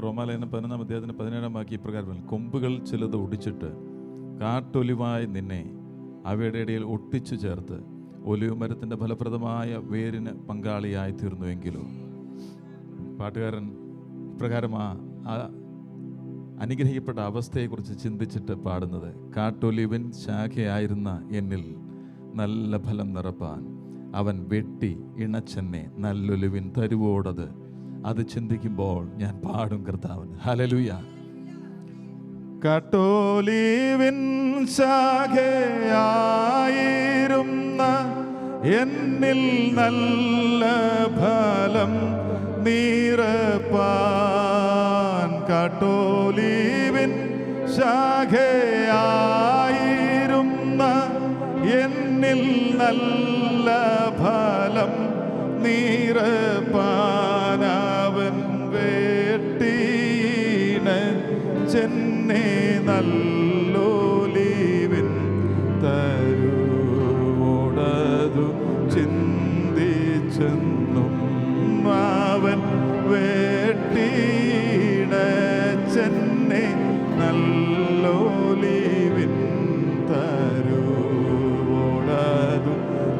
റോമാലേഖനം 11 അധ്യായത്തിന് 17 വാക്യം ഇപ്രകാരം: കൊമ്പുകൾ ചിലത് ഒടിച്ചിട്ട് കാട്ടൊലിവായി നിന്നെ അവയുടെ ഇടയിൽ ഒട്ടിച്ചു ചേർത്ത് ഒലിവ് മരത്തിൻ്റെ ഫലപ്രദമായ വേരിന് പങ്കാളിയായി തീർന്നുവെങ്കിലോ. പാട്ടുകാരൻ ഇപ്രകാരം ആ അനുഗ്രഹിക്കപ്പെട്ട അവസ്ഥയെക്കുറിച്ച് ചിന്തിച്ചിട്ട് പാടുന്നത്: കാട്ടൊലിവിൻ ശാഖയായിരുന്ന എന്നിൽ നല്ല ഫലം നിറപ്പാൻ അവൻ വെട്ടി ഇണച്ചെന്നെ നല്ലൊലിവിൻ തരുവോടത്. അത് ചിന്തിക്കുമ്പോൾ ഞാൻ പാടും കർത്താവിന് ഹല്ലേലൂയ. കാട്ടൊലിവിൻ ശാഖയായിരുന്ന എന്നിൽ നല്ല ഫലം നിറപ്പാൻ, കാട്ടൊലിവിൻ ശാഖയായിരുന്ന എന്നിൽ നല്ല ഫലം നിറപ്പാൻ അവൻ വേട്ടീണ ചെന്നെ നല്ലൊലിവിൻ തരുവോടതു ചിന്തിച്ചെന്നും അവൻ വേട്ടീണ ചെന്നെ നല്ലൊലിവിൻ തരുവോടതു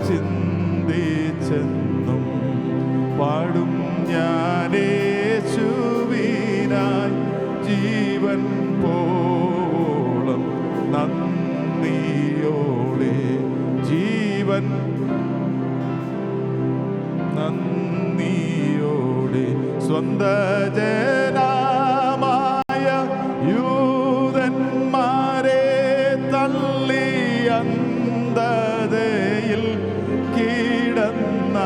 ചിന്തിച്ചെന്നും പാടും ഞാനേശുവിനായി ജീവൻ പോളം നന്ദിയോടെ, ജീവൻ നന്ദിയോടെ. സ്വന്ത ജനമായ യൂദന്മാരെ തള്ളി അന്ധതയിൽ കിടന്ന,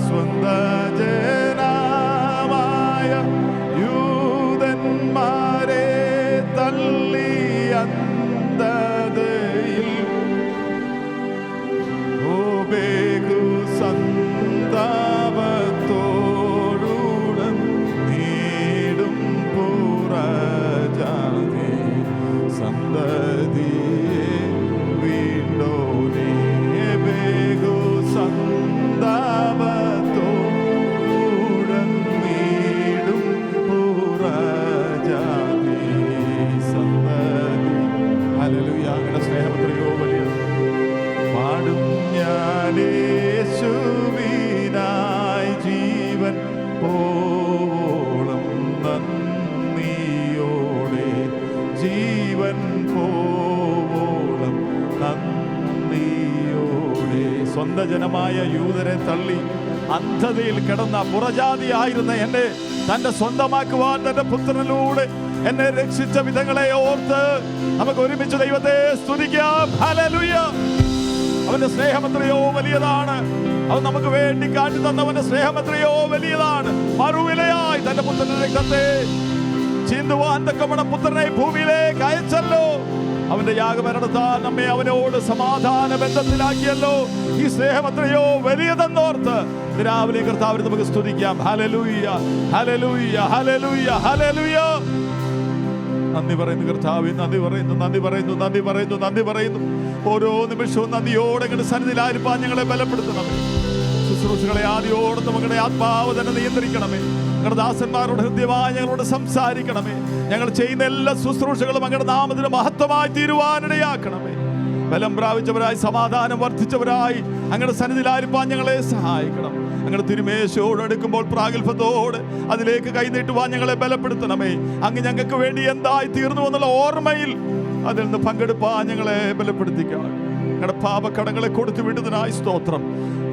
സ്വന്ത ജനമായ യൂദന്മാരെ തള്ളി അന്ധതയിൽ ബേഗു സന്താപത്തോടുടൻ നേടും പുറജാതി സന്തതിയെ വീണ്ടോനേ. ബേഗു സന്താപത്തോടുടൻ നേടും പുറജാതി സന്തതി. ഹല്ലേലൂയ. അങ്ങയുടെ സ്നേഹം എത്രയോ വലിയത്. പാടും ഞാനേശുവിനായി ജീവൻ പോളം നന്ദിയോടെ, ജീവൻ പോളം നന്ദിയോടെ. സ്വന്തം ജനമായ യൂദരെ തള്ളി അന്ധതയിൽ കിടന്ന പുറജാതിയായിരുന്ന എന്നെ തന്റെ സ്വന്തമാക്കുവാൻ തന്റെ പുത്രനിലൂടെ എന്നെ രക്ഷിച്ച വിധങ്ങളെ ഓർത്ത് നമുക്ക് ഒരുമിച്ച് ദൈവത്തെ സ്തുതിക്കാം. ഹല്ലേലൂയ. അവന്റെ സ്നേഹം എത്രയോ വലിയതാണ്. അവൻ നമുക്ക് വേണ്ടി കാട്ടി തന്നവന്റെ സ്നേഹം എത്രയോ വലിയതാണ്. മറുവിലയായി തന്റെ പുത്രന്റെ രക്തത്തെ ചിന്തുവാൻ തക്കവണ്ണം പുത്രനെ ഭൂമിയിലേക്ക് അയച്ചല്ലോ. അവന്റെ യാഗമരണത്താൽ നമ്മെ അവനോട് സമാധാന ബന്ധത്തിലാക്കിയല്ലോ. ഈ സ്നേഹം എത്രയോ വലിയതെന്നോർത്ത് രാവിലെ കർത്താവിനെ നമുക്ക് സ്തുതിക്കാം. Hallelujah, hallelujah, hallelujah, hallelujah. നന്ദി പറയുന്നു കർത്താവേ, നന്ദി പറയുന്നു, നന്ദി പറയുന്നു, നന്ദി പറയുന്നു, നന്ദി പറയുന്നു. ഓരോ നിമിഷവും നന്ദിയോടെ ഞങ്ങളുടെ സന്നിധിയിലായിരിക്കാൻ ഞങ്ങളെ ബലപ്പെടുത്തണമേ. ശുശ്രൂഷകളെ ആദ്യോടെ ഞങ്ങളുടെ ആത്മാവ് തന്നെ നിയന്ത്രിക്കണമേ. ഞങ്ങളുടെ ദാസന്മാരോട് ഹൃദ്യമായി ഞങ്ങളോട് സംസാരിക്കണമേ. ഞങ്ങൾ ചെയ്യുന്ന എല്ലാ ശുശ്രൂഷകളും അങ്ങയുടെ നാമത്തിന് മഹത്വമായി തീരുവാനിടയാക്കണമേ. ബലം പ്രാപിച്ചവരായി, സമാധാനം വർദ്ധിച്ചവരായി അങ്ങയുടെ സന്നിധിയിലായിരിക്കാൻ ഞങ്ങളെ സഹായിക്കണം. ഞങ്ങളുടെ തിരുമേശയോട് അടുക്കുമ്പോൾ പ്രാഗൽഭ്യത്തോടെ അതിലേക്ക് കൈനീട്ടുവാൻ ഞങ്ങളെ ബലപ്പെടുത്തണമേ. അങ്ങ് ഞങ്ങൾക്ക് വേണ്ടി എന്തായി തീർന്നു എന്നുള്ള ഓർമ്മയിൽ അതിൽ നിന്ന് പങ്കെടുപ്പാൻ ഞങ്ങളെ ബലപ്പെടുത്തിക്കണം. ഞങ്ങളുടെ പാപക്കടങ്ങളെ കൊടുത്തു വിടുന്നതിനായി സ്തോത്രം.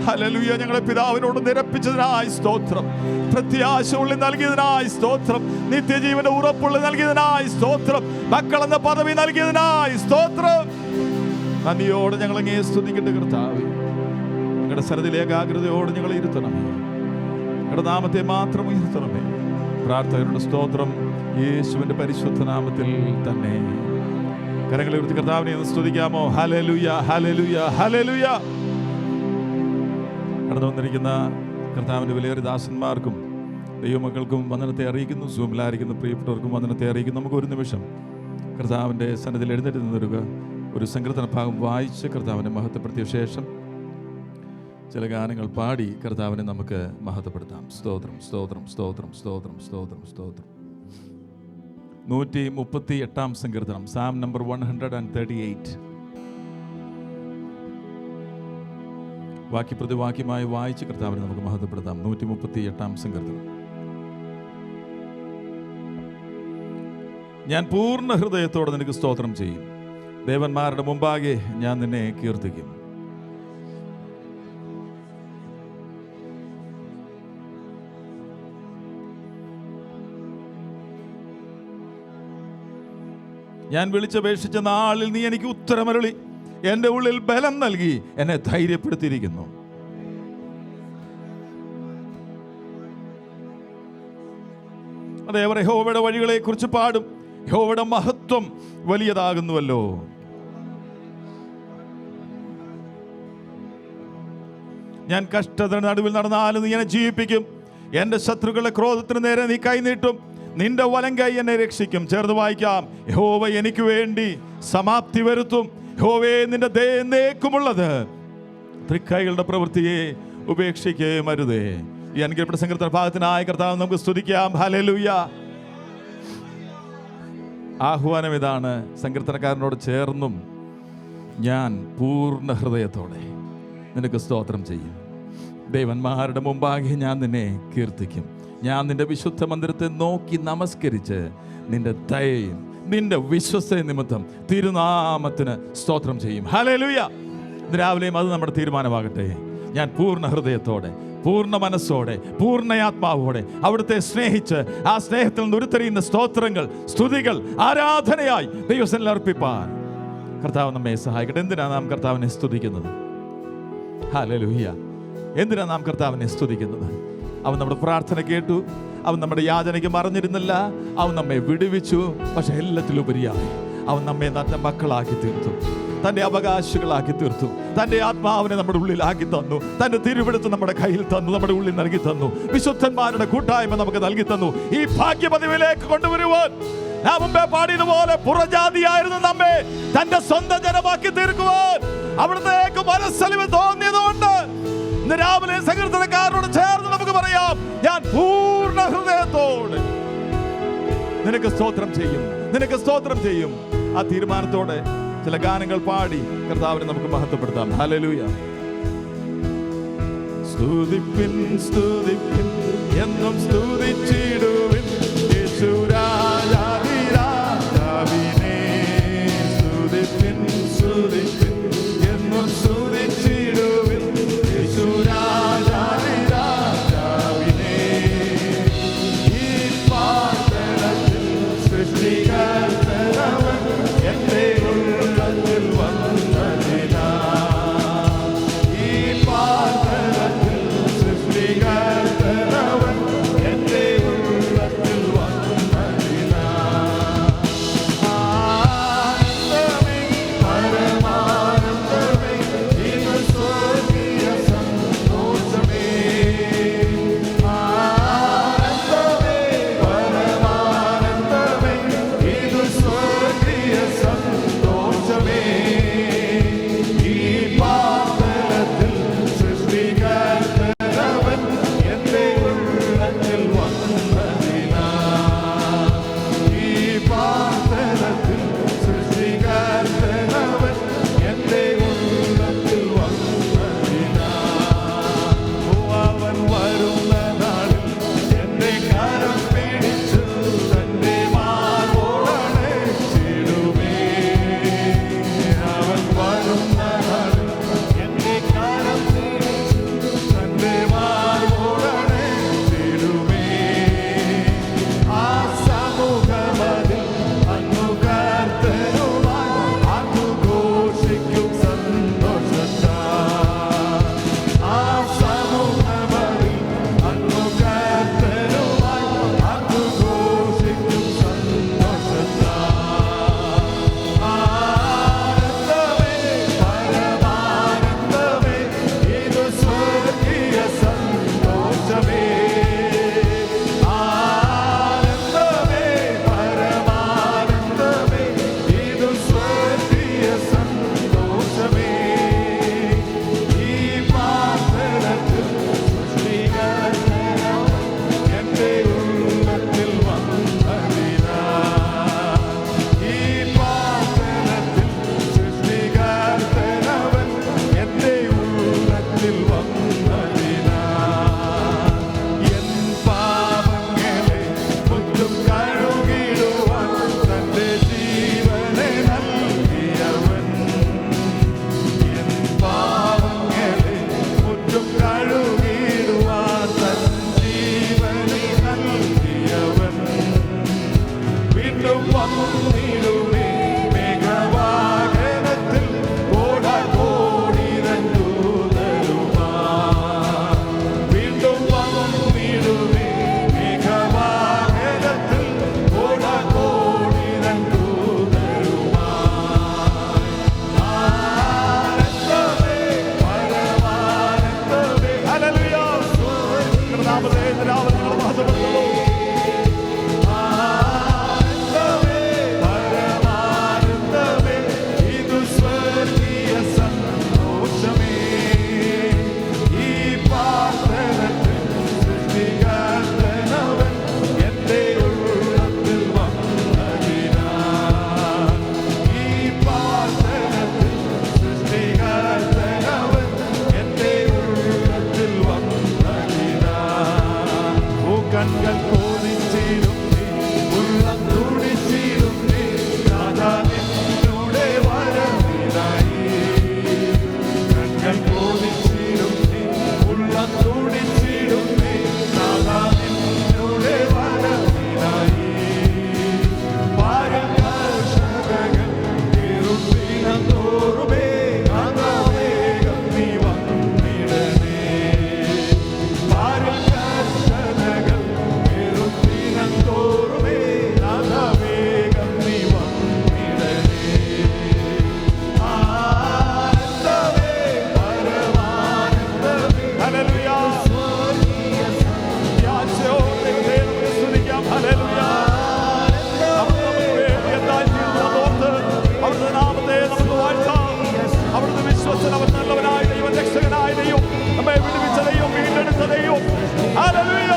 ഹല്ലേലൂയ. ഞങ്ങളെ പിതാവിനോട് നിരപ്പിച്ചതിനായി സ്തോത്രം. പ്രത്യാശ ഉള്ളിൽ നൽകിയതിനായി സ്തോത്രം. നിത്യജീവന്റെ ഉറപ്പുള്ളിൽ നൽകിയതിനായി സ്തോത്രം. മക്കളെന്ന പദവി നൽകിയതിനായി സ്തോത്രം. നന്ദിയോടെ ഞങ്ങൾ അങ്ങേ സ്തുതിക്കട്ടെ കർത്താവേ. ഞങ്ങളുടെ സന്നിധിയിലെ ഏകാഗ്രതയോടെ ഞങ്ങൾ ഇരുത്തണമേ. ഞങ്ങളുടെ നാമത്തെ മാത്രം ഉയർത്തണമേ. പ്രാർത്ഥകരുടെ സ്തോത്രം യേശുവിന്റെ പരിശുദ്ധ നാമത്തിൽ തന്നെ. കരങ്ങളെ ഉയർത്തി കർത്താവിനെ ഒന്ന് സ്തുതിക്കാമോ? Hallelujah, hallelujah, hallelujah. കടന്നു വന്നിരിക്കുന്ന കർത്താവിന്റെ വിലയേറിയ ദാസന്മാർക്കും ദൈവമക്കൾക്കും വന്ദനത്തെ അറിയിക്കുന്നു. സൂമിലായിരിക്കുന്ന പ്രിയപ്പെട്ടവർക്കും വന്ദനത്തെ അറിയിക്കുന്നു. നമുക്ക് ഒരു നിമിഷം കർത്താവിൻ്റെ സന്നിധിയിൽ എഴുന്നേറ്റ് നിന്നൊരുക ഒരു സങ്കീർത്തന ഭാഗം വായിച്ച് കർത്താവിനെ മഹത്വപ്പെടുത്തിയ ശേഷം ചില ഗാനങ്ങൾ പാടി കർത്താവിനെ നമുക്ക് മഹത്വപ്പെടുത്താം. സ്തോത്രം, സ്തോത്രം, സ്തോത്രം, സ്തോത്രം, സ്തോത്രം, സ്തോത്രം. 138 സങ്കീർത്തനം, സാം നമ്പർ 138. വാക്യപ്രതിവാക്യമായി വായിച്ച് കർത്താവിനെ നമുക്ക് മഹത്വപ്പെടുത്താം. 138 സങ്കീർത്തനം. ഞാൻ പൂർണ്ണ ഹൃദയത്തോടെ നിനക്ക് സ്തോത്രം ചെയ്യും, ദേവന്മാരുടെ മുമ്പാകെ ഞാൻ നിന്നെ കീർത്തിക്കും. ഞാൻ വിളിച്ചപേക്ഷിച്ച നാളിൽ നീ എനിക്ക് ഉത്തരമരുളി, എൻ്റെ ഉള്ളിൽ ബലം നൽകി എന്നെ ധൈര്യപ്പെടുത്തിയിരിക്കുന്നു. അതേവരെ യഹോവയുടെ വഴികളെ കുറിച്ച് പാടും, യഹോവയുടെ മഹത്വം വലിയതാകുന്നുവല്ലോ. ഞാൻ കഷ്ടതയുടെ നടുവിൽ നടന്നാലും നീ എന്നെ ജീവിപ്പിക്കും, എൻ്റെ ശത്രുക്കളുടെ ക്രോധത്തിന് നേരെ നീ കൈനീട്ടും, നിന്റെ വലം കൈ എന്നെ രക്ഷിക്കും. ചേർന്ന് വായിക്കാം. യഹോവ എനിക്ക് വേണ്ടി സമാപ്തി വരുത്തും, യഹോവേ നിന്റെ ദയ എന്നേക്കുമുള്ളത്, തൃക്കൈകളുടെ പ്രവൃത്തിയെ ഉപേക്ഷിക്കുകയും അരുതേ. ഈ അനുഗ്രഹപ്പെട്ട സങ്കീർത്തന ഭാഗത്തിനായ കർത്താവ് നമുക്ക് സ്തുതിക്കാം. ഹല്ലേലൂയ. ആഹ്വാനം ഇതാണ്, സങ്കീർത്തനക്കാരനോട് ചേർന്നും ഞാൻ പൂർണ്ണ ഹൃദയത്തോടെ നിനക്ക് സ്തോത്രം ചെയ്യും, ദേവന്മാരുടെ മുമ്പാകെ ഞാൻ നിന്നെ കീർത്തിക്കും. ഞാൻ നിന്റെ വിശുദ്ധ മന്ദിരത്തെ നോക്കി നമസ്കരിച്ച് നിന്റെ ദയയും നിന്റെ വിശ്വസ്ത നിമിത്തം തിരുനാമത്തിന് സ്തോത്രം ചെയ്യും. ഹല്ലേലൂയ. ഇന്ന് രാവിലെയും അത് നമ്മുടെ തീരുമാനമാകട്ടെ. ഞാൻ പൂർണ്ണ ഹൃദയത്തോടെ, പൂർണ്ണ മനസ്സോടെ, പൂർണ്ണയാത്മാവോടെ അവിടുത്തെ സ്നേഹിച്ച് ആ സ്നേഹത്തിൽ നിന്ന് ഉരുത്തിരിയുന്ന സ്തോത്രങ്ങൾ, സ്തുതികൾ, ആരാധനയായി ദൈവസന്നിധിയിൽ അർപ്പിപ്പാൻ കർത്താവ് നമ്മെ സഹായിക്കട്ടെ. എന്തിനാണ് നാം കർത്താവിനെ സ്തുതിക്കുന്നത്? ഹല്ലേലൂയ. എന്തിനാണ് നാം കർത്താവിനെ സ്തുതിക്കുന്നത്? അവൻ നമ്മുടെ പ്രാർത്ഥന കേട്ടു, അവൻ നമ്മുടെ യാചനയ്ക്ക് മറഞ്ഞിരുന്നില്ല, അവൻ നമ്മെ വിടുവിച്ചു. പക്ഷെ എല്ലാത്തിലുപരിയായി അവൻ നമ്മെ തന്റെ മക്കളാക്കി തീർത്തു, തൻ്റെ അവകാശികളാക്കി തീർത്തു, തൻ്റെ ആത്മാവിനെ നമ്മുടെ ഉള്ളിലാക്കി തന്നു, തൻ്റെ തിരുവെടുത്ത് നമ്മുടെ കയ്യിൽ തന്നു, നമ്മുടെ ഉള്ളിൽ നൽകി തന്നു, വിശുദ്ധന്മാരുടെ കൂട്ടായ്മ നമുക്ക് നൽകി തന്നു. ഈ ഭാഗ്യപദവിയിലേക്ക് കൊണ്ടുവരുവാൻ നാം മുമ്പേ പാടിയതുപോലെ പുറജാതിയായിരുന്നു നമ്മെ തന്റെ സ്വന്തം ജനമാക്കി തീർക്കുവാൻ അവിടത്തേക്ക് മനസ്സലിവ് തോന്നിയതുകൊണ്ട് ഇന്ന് രാവിലെ സങ്കീർത്തനക്കാരനോട് ചേർന്ന് നമുക്ക് പറയാം, ഞാൻ പൂർണ്ണ ഹൃദയത്തോടെ നിനക്ക് സ്തോത്രം ചെയ്യും, നിനക്ക് സ്തോത്രം ചെയ്യും. ആ തീരുമാനത്തോടെ ചില ഗാനങ്ങൾ പാടി കർത്താവിനെ നമുക്ക് മഹത്വപ്പെടുത്താം. ഹല്ലേലൂയ. സ്തുതിപ്പിൻ സ്തുതിപ്പിൻ എന്നും സ്തുതിച്ചിടുവിൻ യേശുരാജാവിനെ. സ്തുതിപ്പിൻ സ്തുതിപ്പിൻ എന്നും സ്തുതിച്ചിടുവിൻ യേശുരാജാവിനെ. ഈ പാതളത്തിൽ സൃഷ്ടികർത്തവൻ എന്റെ ഉള്ളത്തിൽ വന്നതിനാ. ഈ പാതളത്തിൽ സൃഷ്ടികർത്തവൻ എന്റെ ഉള്ളത്തിൽ വീണ്ടും വന്നിടുമേ മേഘവാഹനത്തിൽ കോടാകോടിതൻ ദൂതരുമായി. വീണ്ടും വന്നിടുമേ മേഘവാഹനത്തിൽ കോടാകോടിതൻ ദൂതരുമായി. ആനന്ദമേ പരമാനന്ദമേ. ഹല്ലേലൂയ. നാമത്തെ രാവിലെ നിങ്ങൾ മഹത്വപ്പെടുത്തുന്നു. ആനന്ദമേ പരമാനന്ദമേ ഇതു സ്വർഗീയ സന്തോഷമേ. ഈ പാത്രത്തിൽ സൃഷ്ടികർത്തനവൻ എന്റെ ഉള്ളത്തിൽ വന്നതിനാൽ. ഈ പാത്രത്തിൽ സൃഷ്ടികർത്തനവൻ എന്റെ ഉള്ളത്തിൽ വന്നതിനാൽ. ഓ കൺകൾ കോതിച്ചിരുന്നേ ഉള്ളം തുടിച്ചിരുന്നേ നാഥാ നിന്നുടെ വരവിനായി. കൺകൾ കോതിച്ചിരുന്നേ ഉള്ളം തുടിച്ചിരുന്നേ നാഥാ നിന്നുടെ വരവിനായി. പാരകർഷകൻ ഇരുട്ടിനം തോറുമേ അകവേഗം നീ വന്നിടണേ. പാരകർഷകൻ ഇരുട്ടിനം തോറുമേ അകവേഗം നീ വന്നിടണേ. ആനന്ദമേ പരമാനന്ദമേ. ഹല്ലേലൂയ. യാചോടെ ദൈവത്തെ സ്തുതിക്കാം. ഹല്ലേലൂയ. അവിടുന്ന് നമുക്ക് വേണ്ടി എന്തായി തീർന്നതെന്ന് ഓർത്ത് അവിടുത്തെ നാമത്തെ നമുക്ക് വാഴ്ത്താം. അവിടുത്തെ വിശ്വസ്തൻ, അവൻ നല്ലവനായ ദൈവം, രക്ഷകനായ ദൈവം, നമ്മെ വിടുവിച്ച ദൈവം, വീണ്ടെടുത്ത ദൈവം. ഹല്ലേലൂയ.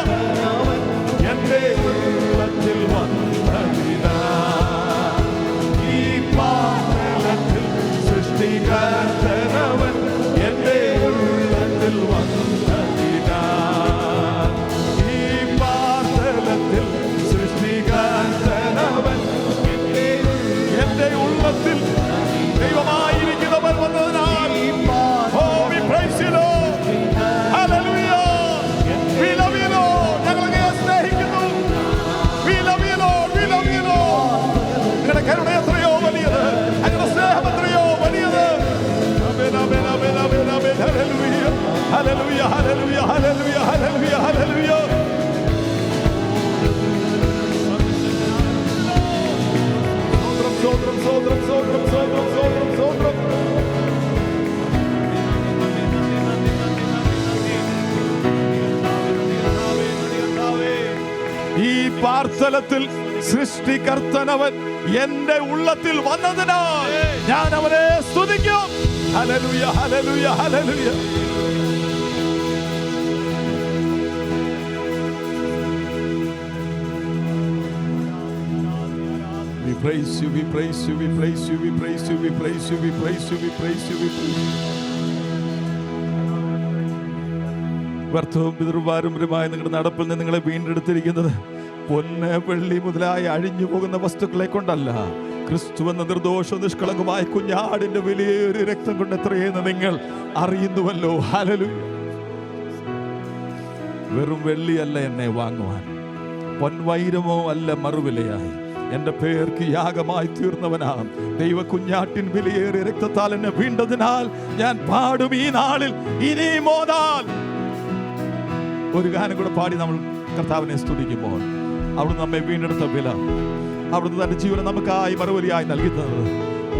എന്റെ ഉള്ളത്തിൽ വന്നതിനാൽ. ഈ പാതലത്തിൽ സൃഷ്ടികർത്തനവൻ എന്റെ ഉള്ളത്തിൽ വന്നതിനാൽ. ഈ പാതലത്തിൽ സൃഷ്ടികർത്തനവൻ എന്റെ ഉള്ളത്തിൽ ദൈവമായിരിക്കുന്നവൻ വന്നതിനാൽ. Oh, we praise you, Lord. Hallelujah. We love you, Lord. ഞങ്ങൾ അങ്ങയെ സ്നേഹിക്കുന്നു. We love you, Lord. We love you, Lord. നിങ്ങളുടെ കരുണ എത്രയോ വലിയത്, അങ്ങയുടെ സ്നേഹം എത്രയോ വലിയത്. Amen, amen, amen, amen, amen. Hallelujah. Hallelujah, hallelujah, hallelujah, hallelujah, hallelujah. Sodram, sodram, sodram, sodram, sodram, sodram, sodram. ഈ പാർത്തലത്തിൽ സൃഷ്ടികർത്തനവൻ എന്റെ ഉള്ളത്തിൽ വന്നതിനാൽ ഞാൻ അവനെ സ്തുതിക്കും. Hallelujah, hallelujah, hallelujah. We praise you, we praise you, we praise you, we praise you, we praise you, we praise you, we praise you, we praise you. വ്യർത്ഥവും പിതൃപാരമ്പര്യമായ നിങ്ങളുടെ നടപ്പിൽ നിന്ന് നിങ്ങളെ വീണ്ടെടുത്തിരിക്കുന്നത് പൊന്ന് വെള്ളി മുതലായി അഴിഞ്ഞു പോകുന്ന വസ്തുക്കളെ കൊണ്ടല്ല, ക്രിസ്തു എന്ന നിർദോഷ നിഷ്കളങ്കമായ കുഞ്ഞാടിന്റെ വിലയേറിയ രക്തം കൊണ്ട് എത്രയെന്ന് നിങ്ങൾ അറിയുന്നുവല്ലോ. ഹല്ലേലൂയ. വെറും വെള്ളിയല്ല എന്നെ വാങ്ങുവാൻ, പൊൻവൈരമോ അല്ല മറുവിലയായി എന്റെ പേർക്ക് യാഗമായി തീർന്നവനാം ദൈവ കുഞ്ഞാട്ടിൻ വിലയേറിയ രക്തത്താൽ എന്നെ വീണ്ടതിനാൽ ഞാൻ പാടും ഈ നാളിൽ ഇനി മോതാൽ. ഒരു ഗാനം കൂടെ പാടി നമ്മൾ കർത്താവിനെ സ്തുതിക്കുമ്പോൾ അവിടുന്ന് നമ്മെ വീണ്ടെടുത്ത വില, അവിടുന്ന് തന്റെ ജീവനെ നമുക്കായി മറുപടിയായി നൽകി തന്നത്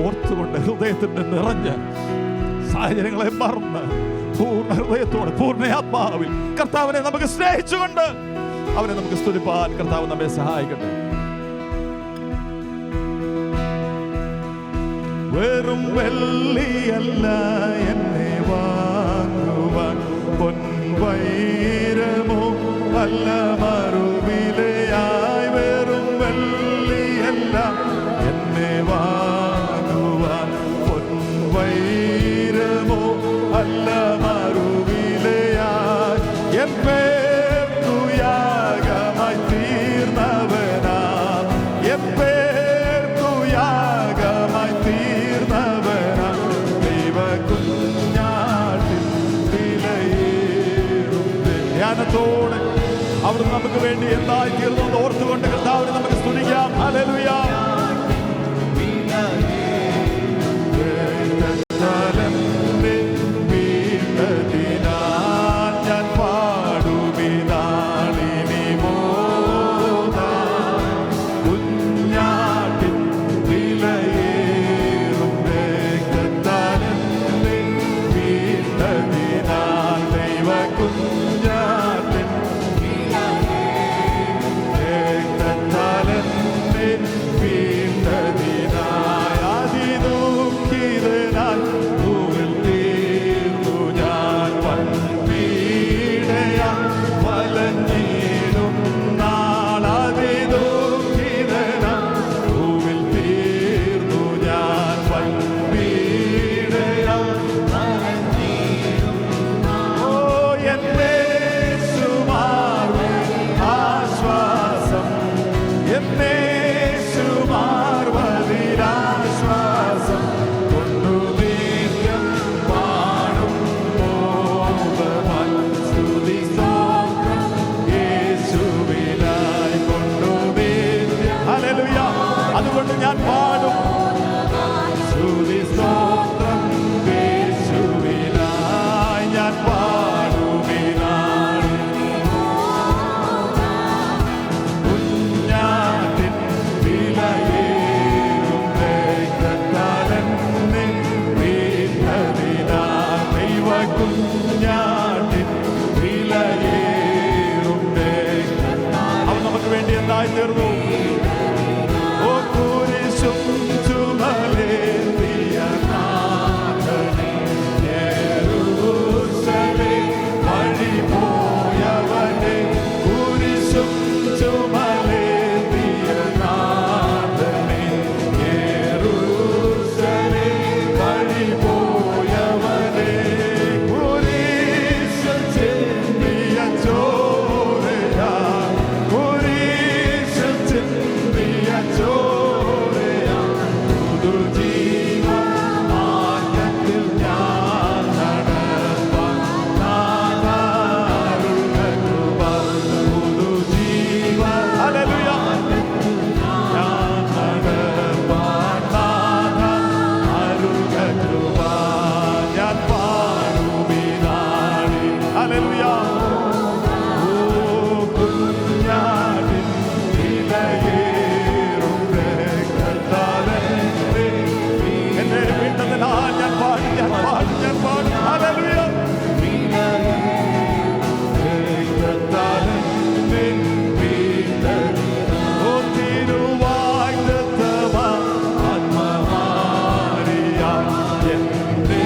ഓർത്തുകൊണ്ട് ഹൃദയത്തിന്റെ നിറഞ്ഞ് സാഹചര്യങ്ങളെ മറന്ന് പൂർണ്ണ ഹൃദയത്തോടെ പൂർണ്ണ ആത്മാവിൽ കർത്താവിനെ നമുക്ക് സ്നേഹിച്ചുകൊണ്ട് അവനെ നമുക്ക് സ്തുതിപ്പാൻ കർത്താവ് നമ്മെ സഹായിക്കട്ടെ. വെറും വെള്ളിയല്ല എന്നെ വാങ്ങുവാൻ, പൊൻവൈരമോ അല്ല മറുവിലയായി. വെറും വെള്ളിയല്ല എന്നെ വാങ്ങുവാൻ, പൊൻവൈരമോ അല്ല മറുവിലയായി. എൻ പേർക്കു യാഗമായി തീർന്നവനാ, എൻ പേർക്കു യാഗമായി തീർന്നവനാ ദൈവ കുഞ്ഞാട്ടിൻ വിലയേറും ധ്യാനത്തോടെ അവിടുന്ന് നമുക്ക് വേണ്ടി എന്തായി തീർന്നു ഓർത്തുകൊണ്ട് കർത്താവിനെ നമുക്ക് സ്തുതിക്കാം. ഹല്ലേലൂയ. എന്നേശുമാർവതിരാശ്വാസം കൊണ്ടു നിത്യം പാടും ബോധവാൻ സ്തുതി സ്തോത്രം യേശുവിനായി കൊണ്ടു നിത്യം. ഹല്ലേലൂയ. അതുകൊണ്ട് ഞാൻ പാടും സ്തുതി സ്തോത്രം യേശുവിനായി ഞാൻ പാടുമിനാണ്. കുഞ്ഞാട്ടിൻ വിലയേറും രക്തത്താലെന്നെ വീഴ്ത്തതിനാൽ ദൈവ കുഞ്ഞാട്ടിൻ വിലയേറും രക്തത്താൽ അവൻ നമുക്ക് വേണ്ടി എന്തായി തീർന്നു. ഓ കുരിശും ചുമലേന്തിയ നാഥനെ യെരൂശലേം വഴി പോയവനെ കുരിശും ചുമലേന്തിയ നാഥനെ യെരൂശലേം വഴി പോയവനെ കുരിശിൽ ചിന്തിയ ചോരയാ കുരിശിൽ ചിന്തിയ ചോരയാ പുതുജീവമാർഗ്ഗത്തിൽ ഞാൻ നടപ്പാൻ നാഥാരുക കൃപ. പുതുജീവ ഹല്ലേലൂയ ഞാൻ നടപ്പാൻ നാഥാരുക കൃപ. ഞാൻ പാടുമിനാളി. ഹല്ലേലൂയ. ഓ കുഞ്ഞാടിൻ വിലയേറും രക്തത്താലെന്നെ എന്നെ വീണ്ടതിനാൽ ഞാൻ പാടും, ഞാൻ പാടും, ഞാൻ പാടും. ഹല്ലേലൂയ. രക്തത്താലെന്നെ വീണ്ടതിനാൽ. ഓ തിരുവാഗ്ദത്തമാം ആത്മമാരിയാൽ എന്നെ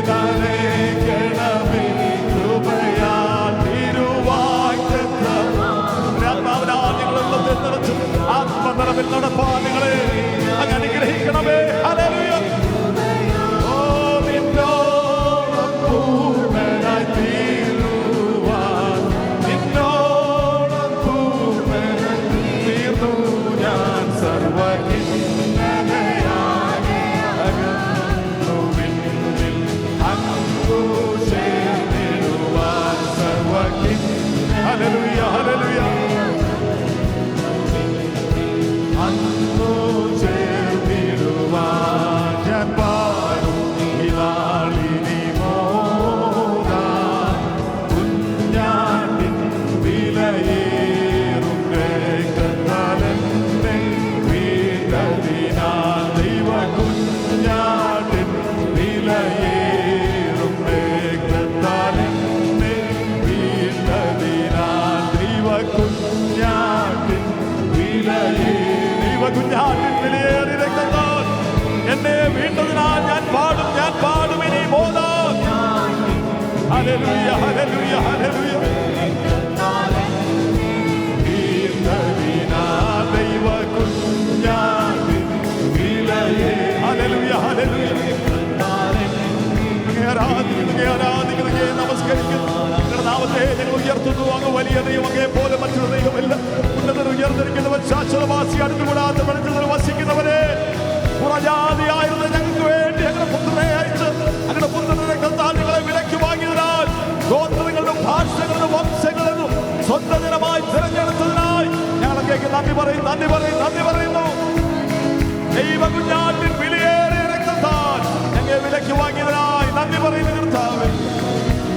നനയ്ക്കണമേ കൃപയാൽ. തിരുവാഗ്ദത്തമാം ആത്മാവിനാൽ നിങ്ങളുടെ നിറച്ച് ആത്മനിറവിൽ നടപ്പാൻ നിങ്ങളെ അങ്ങ് അനുഗ്രഹിക്കണമേ. ഹല്ലേലൂയ. ഓ നിന്നോളം പൂർണ്ണനായി തീരുവാൻ നിന്നോളം പൂർണ്ണനായി തീർന്നു ഞാൻ സർവ്വഹിന്നതയാകെ അകന്നു വിണ്ണിൽ അങ്ങു ചേർന്നിടുവാൻ സർവ്വഹിന്ന. ഹല്ലേലൂയ. ഹല്ലേലൂയ. അങ്ങു ചേർന്നിടുവാൻ ഞാൻ പാടും ഇതാളിനി മോദാൻ. കുഞ്ഞാട്ടിൻ വിലയേറും രക്തത്താലെന്നെ വീഴ്ത്തതിനാൽ ദൈവ കുഞ്ഞാട്ടിൻ വിലയേറും രക്തത്താലെന്നെ വീഴ്ത്തതിനാൽ ദൈവ കുഞ്ഞാട്ടിൻ ദൈവ കുഞ്ഞാട്ടിൻ വിലയേറിയ രക്തത്താൽ എന്നെ വീണ്ടതിനാൽ ഞാൻ പാടും, ഞാൻ പാടും ഇനി മോദാൻ. ഹല്ലേലൂയ. ഹല്ലേലൂയ. ഹല്ലേലൂയ. വീഴ്ത്തതിനാൽ ദൈവ കുഞ്ഞാട്ടിൻ വിലയേ. ഹല്ലേലൂയ. ഹല്ലേലൂയ. ആരാധിക്കുന്നു, നമസ്കരിക്കുന്നു. നിങ്ങളുടെ നാമത്തെ ഞങ്ങൾ ഉയർത്തുന്നു. അങ്ങ് വലിയ ദൈവം, അങ്ങേ പോലെ മറ്റൊരു ദൈവമില്ല. ഉന്നതർ ഉയർന്നിരിക്കുന്നവൻ ശാശ്വതവാസി അടുത്തുകൂടാത്ത വെളിച്ചത്തിൽ വസിക്കുന്നവരെ പുറജാതിയായിരുന്ന ഞങ്ങൾക്ക് വേണ്ടി ഞങ്ങളുടെ പുത്രനെ അയച്ച് ഞങ്ങളുടെ പുത്രന്റെ രക്തത്താൽ നിങ്ങളെ വിലയ്ക്ക് വാങ്ങിയതിനാൽ ഗോത്രങ്ങളിലും ഭാഷകളിലും വംശങ്ങളിലും സ്വന്തം ജനമായി തിരഞ്ഞെടുത്തതിനായി ഞങ്ങളൊക്കെ നന്ദി പറയും, നന്ദി പറയും, നന്ദി പറയുന്നു. ദൈവ കുഞ്ഞാട്ടിൻ വിലയേറിയ രക്തത്താൽ ഞങ്ങളെ വിലയ്ക്ക് വാങ്ങിയതിനായി നന്ദി പറയുന്നു കർത്താവേ.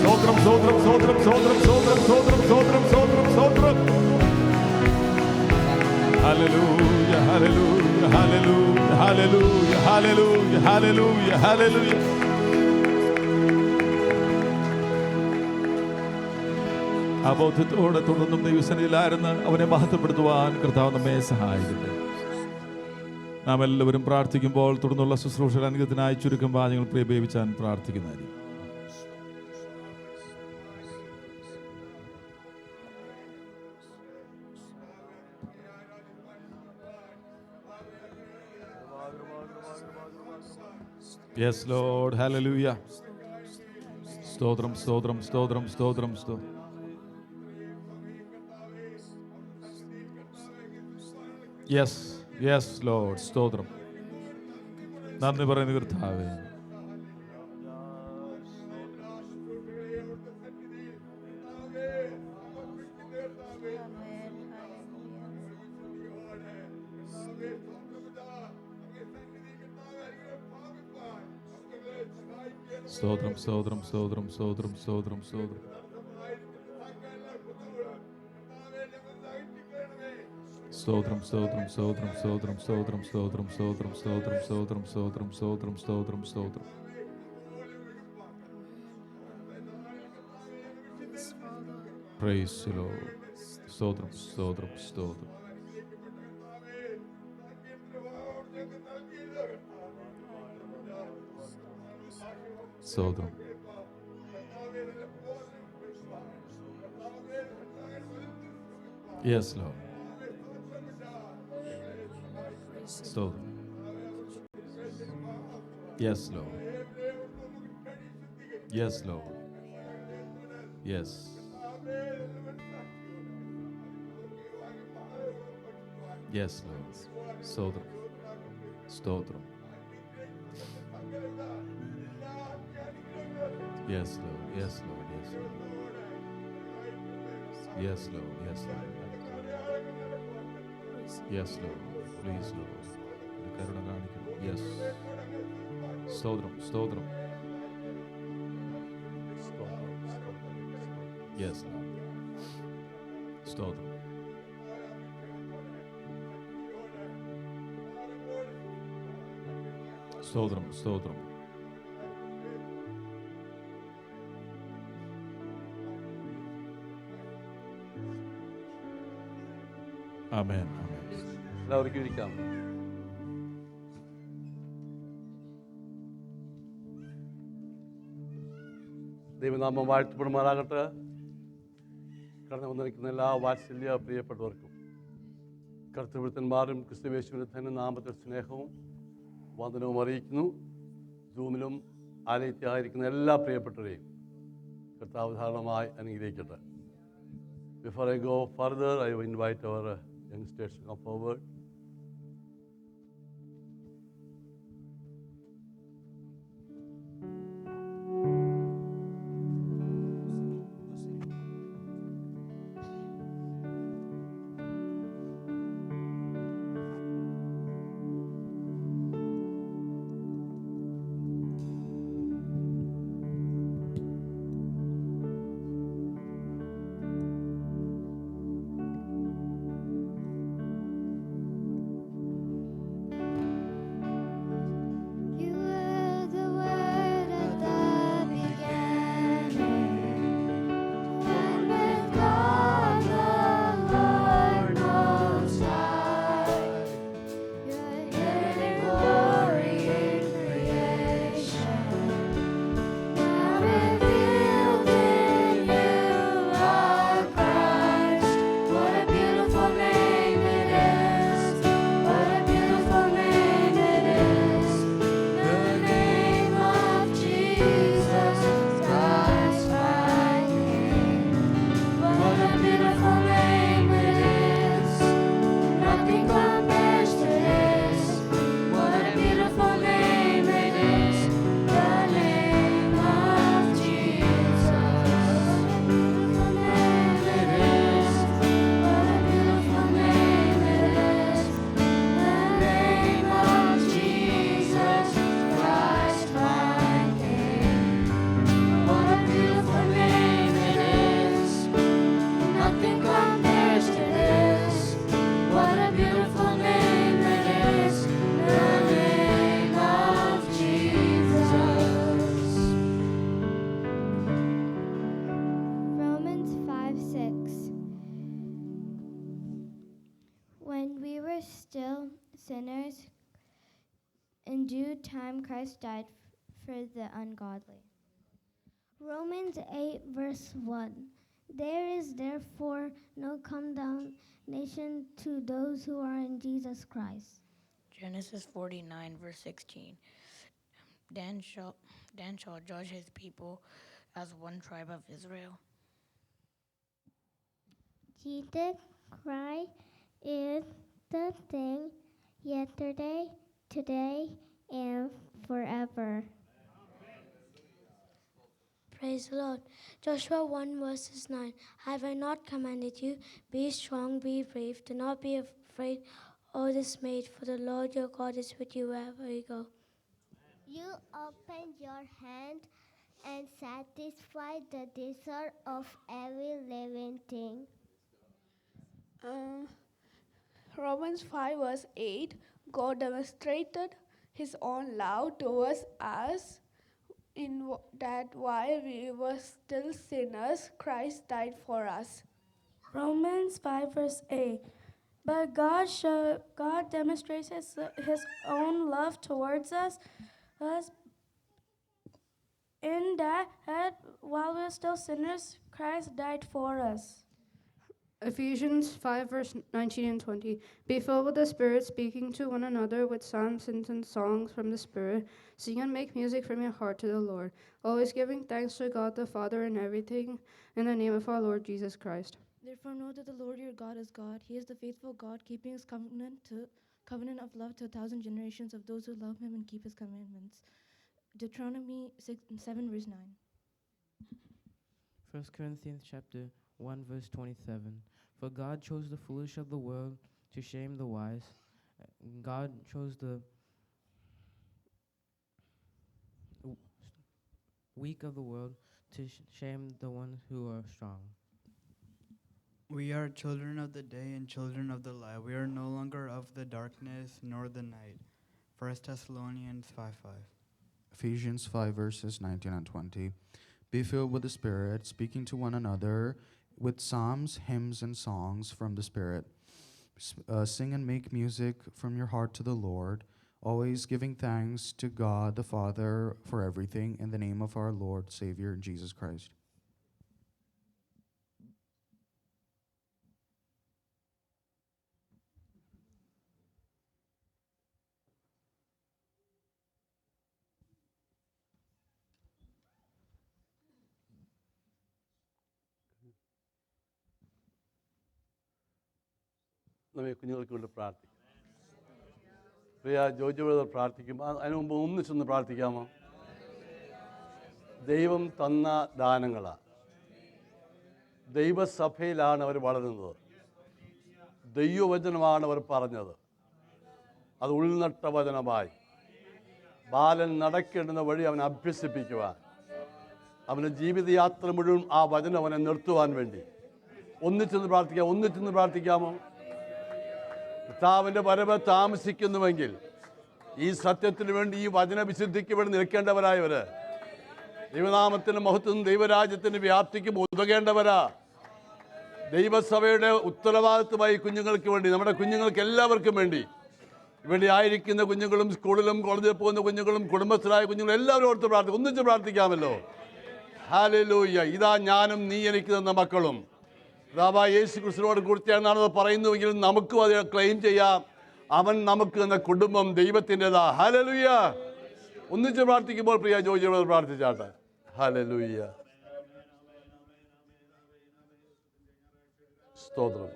സ്തോത്രം, സ്തോത്രം, സ്തോത്രം, സ്തോത്രം, സ്തോത്രം, സ്തോത്രം, സ്തോത്രം, സ്തോത്രം, സ്തോത്രം. Hallelujah, hallelujah, hallelujah, hallelujah, hallelujah, hallelujah, hallelujah. ആ ബോധ്യത്തോടെ തുടർന്നും ദൈവസന്നിധിയിലായിരുന്ന് അവനെ മഹത്വപ്പെടുത്തുവാൻ കർത്താവ് നമ്മെ സഹായിക്കട്ടെ. നാം എല്ലാവരും പ്രാർത്ഥിക്കുമ്പോൾ തുടർന്നുള്ള ശുശ്രൂഷയുടെ അനുഗ്രഹത്തിനായി ചുരുക്കം വാചകങ്ങൾ പ്രേരിപ്പിച്ചാൻ പ്രാർത്ഥിക്കുന്നതായിരിക്കും. Yes, Lord. Hallelujah. സ്തോത്രം, സ്തോത്രം, സ്തോത്രം, സ്തോത്രം, സ്തോത്രം. Yes yes Lord. സ്തോത്രം. നന്ദി പറയുന്ന കർത്താവേ. സ്തോത്രം സ്തോത്രം സ്തോത്രം സ്തോത്രം സ്തോത്രം സ്തോത്രം. സ്തോത്രം സ്തോത്രം സ്തോത്രം സ്തോത്രം സ്തോത്രം സ്തോത്രം സ്തോത്രം സ്തോത്രം സ്തോത്രം സ്തോത്രം സ്തോത്രം സ്തോത്രം സ്തോത്രം. Praise the Lord. സ്തോത്രം സ്തോത്രം സ്തോത്രം. സ്തോത്രം. Yes Lord. സ്തോത്രം. Yes Lord. Yes Lord. Yes. Yes Lord. സ്തോത്രം സ്തോത്രം. Yes, Lord. Yes, Lord. Yes, Lord. Yes, Lord. Yes, Lord. Yes, Lord. Please, Lord. കരുണ കാണിക്കണം. Yes. സ്തോത്രം സ്തോത്രം. Yes, Lord. സ്തോത്രം. സ്തോത്രം സ്തോത്രം. ആമേൻ. എല്ലാവർക്കും ഇരിക്കാം. ദൈവനാമം വാഴ്ത്തപ്പെടുമാറാകട്ടെ. കടന്നു വന്നിരിക്കുന്ന എല്ലാ വാത്സല്യ പ്രിയപ്പെട്ടവർക്കും കർത്തൃവൃത്തന്മാരും ക്രിസ്തുവേശുവിൻ്റെ തന്നെ നാമത്തിൽ സ്നേഹവും വന്ദനവും അറിയിക്കുന്നു. സൂമിലും ആലയത്തിലായിരിക്കുന്ന എല്ലാ പ്രിയപ്പെട്ടവരെയും കർത്താവ് ധാരാളമായി അനുഗ്രഹിക്കട്ടെ. Before I go further, I invite our youngsters to come forward. sinners, in due time Christ died for the ungodly. Romans 8, verse 1. There is therefore no condemnation to those who are in Jesus Christ. Genesis 49, verse 16. Dan shall judge his people as one tribe of Israel. Jesus Christ is the thing yesterday, today, and forever. Praise the Lord. Joshua 1 verses 9. Have I not commanded you? Be strong, be brave. Do not be afraid or dismayed, for the Lord your God is with you wherever you go. You opened your hand and satisfied the desire of every living thing. Romans 5 verse 8, God demonstrated his own love towards us in that while we were still sinners, Christ died for us. Romans 5 verse 8. But God demonstrates his own love towards us in that while we're still sinners, Christ died for us. Ephesians 5, verse 19 and 20. Be filled with the Spirit, speaking to one another with psalms, hymns, and songs from the Spirit. Sing and make music from your heart to the Lord, always giving thanks to God the Father in everything, in the name of our Lord Jesus Christ. Therefore know that the Lord your God is God. He is the faithful God, keeping his covenant of love to 1,000 generations of those who love him and keep his commandments. Deuteronomy 7 verse 9. 1 Corinthians chapter 1 verse 27. For God chose the foolish of the world to shame the wise. God chose the weak of the world to shame the ones who are strong. We are children of the day and children of the light. We are no longer of the darkness nor the night. 1 Thessalonians 5:5. Ephesians 5 verses 19 and 20. Be filled with the Spirit, speaking to one another with psalms, hymns, and songs from the Spirit. Sing and make music from your heart to the Lord, always giving thanks to God the Father for everything, in the name of our Lord, Savior, Jesus Christ. നമ്മെ കുഞ്ഞുങ്ങൾക്ക് വേണ്ടി പ്രാർത്ഥിക്കാം. പ്രിയ Joji brother പ്രാർത്ഥിക്കും. അതിനു മുമ്പ് ഒന്നിച്ചൊന്ന് പ്രാർത്ഥിക്കാമോ? ദൈവം തന്ന ദാനങ്ങളാണ്. ദൈവസഭയിലാണ് അവർ വളരുന്നത്. ദൈവവചനമാണ് അവർ പറഞ്ഞത്. അത് ഉൾനട്ട വചനമായി ബാലൻ നടക്കേണ്ടുന്ന വഴി അവനെ അഭ്യസിപ്പിക്കുവാൻ, അവൻ്റെ ജീവിതയാത്ര മുഴുവൻ ആ വചനം അവനെ നിർത്തുവാൻ വേണ്ടി ഒന്നിച്ചെന്ന് പ്രാർത്ഥിക്കാം. ഒന്നിച്ചെന്ന് പ്രാർത്ഥിക്കാമോ? കർത്താവിൻ്റെ വരവ് താമസിക്കുന്നുവെങ്കിൽ ഈ സത്യത്തിന് വേണ്ടി, ഈ വചനവിശുദ്ധിക്ക് വേണ്ടി നിൽക്കേണ്ടവരായവർ, ദൈവനാമത്തിൻ്റെ മഹത്വം ദൈവരാജ്യത്തിൻ്റെ വ്യാപ്തിക്കും ഉതകേണ്ടവരാ. ദൈവസഭയുടെ ഉത്തരവാദിത്വമായി കുഞ്ഞുങ്ങൾക്ക് വേണ്ടി, നമ്മുടെ കുഞ്ഞുങ്ങൾക്ക് എല്ലാവർക്കും വേണ്ടി, ഇവിടെ ആയിരിക്കുന്ന കുഞ്ഞുങ്ങളും സ്കൂളിലും കോളേജിൽ പോകുന്ന കുഞ്ഞുങ്ങളും കുടുംബസ്ഥരായ കുഞ്ഞുങ്ങളും എല്ലാവരും ഓർത്ത് പ്രാർത്ഥിക്കും. ഒന്നിച്ച് പ്രാർത്ഥിക്കാമല്ലോ. ഹല്ലേലൂയ. ഇതാ ഞാനും നീ എനിക്ക് തന്ന മക്കളും. കർത്താവായ യേശു ക്രിസ്തുവിനോട് കൂടിയാണെന്നാണ് പറയുന്നുവെങ്കിലും നമുക്കും അത് ക്ലെയിം ചെയ്യാം. അവൻ നമുക്ക് എന്ന കുടുംബം ദൈവത്തിൻ്റെതാ. ഹല്ലേലൂയ. ഒന്നിച്ച് പ്രാർത്ഥിക്കുമ്പോൾ പ്രിയ ജോജിയോട് പ്രാർത്ഥിച്ചാട്ടെ. ഹല്ലേലൂയ. സ്തോത്രം.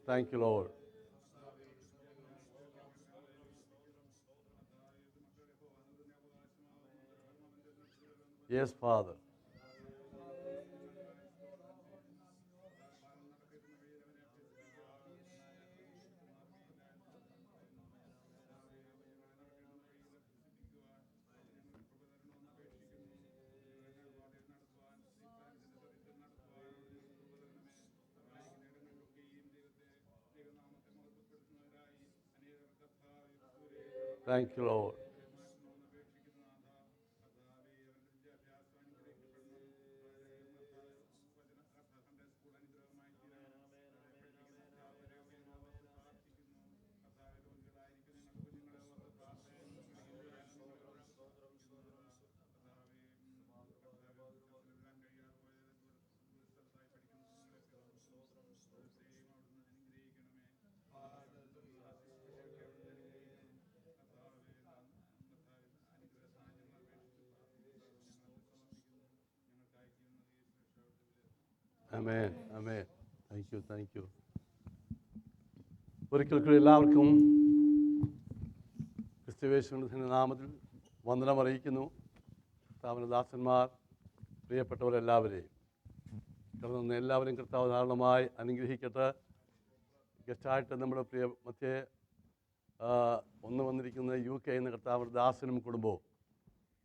Thank you, Lord. Yes, Father. Thank you, Lord. Amen amen. Thank you. ഒരിക്കൽ കൂടി എല്ലാവർക്കും ക്രിസ്തുയേശുവിൻ്റെ നാമത്തിൽ വന്ദനം അറിയിക്കുന്നു. കർത്താവിൻ്റെ പ്രിയപ്പെട്ടവരെല്ലാവരെയും കടന്നു എല്ലാവരെയും കർത്താവ് ധാരാളമായി അനുഗ്രഹിക്കട്ടെ. ഗസ്റ്റായിട്ട് നമ്മുടെ പ്രിയ മധ്യേ വന്നിരിക്കുന്ന UK എന്ന കർത്താവിൻ്റെ ദാസനും കുടുംബവും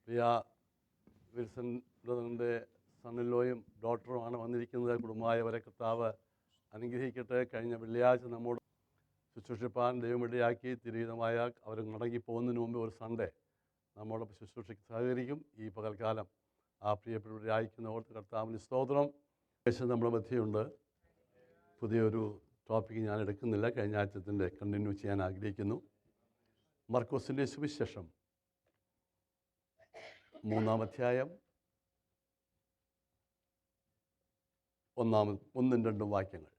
പ്രിയ വിൽസൺ ബ്രദറിൻ്റെ സണ്ണിലോയും ഡോക്ടറുമാണ് വന്നിരിക്കുന്നത്. കുടുംബമായവരെ കർത്താവ് അനുഗ്രഹിക്കട്ടെ. കഴിഞ്ഞ വെള്ളിയാഴ്ച നമ്മോട് ശുശ്രൂഷിപ്പാൻ ദൈവം ഇടയാക്കി തിരുവിധമായ അവർ മടങ്ങി പോകുന്നതിന് മുമ്പ് ഒരു സൺഡേ നമ്മോടൊപ്പം ശുശ്രൂഷയ്ക്ക് സഹകരിക്കും. ഈ പകൽക്കാലം ആ പ്രിയപ്പെട്ടവരെ അയക്കുന്ന ഓർത്ത് കർത്താവിന് സ്തോത്രം. ശേഷം നമ്മുടെ മധ്യയുണ്ട്. പുതിയൊരു ടോപ്പിക്ക് ഞാൻ എടുക്കുന്നില്ല, കഴിഞ്ഞ ആഴ്ചത്തിൻ്റെ കണ്ടിന്യൂ ചെയ്യാൻ ആഗ്രഹിക്കുന്നു. മർക്കോസിൻ്റെ സുവിശേഷം 3-ാം അധ്യായം 1-2 വാക്യങ്ങൾ.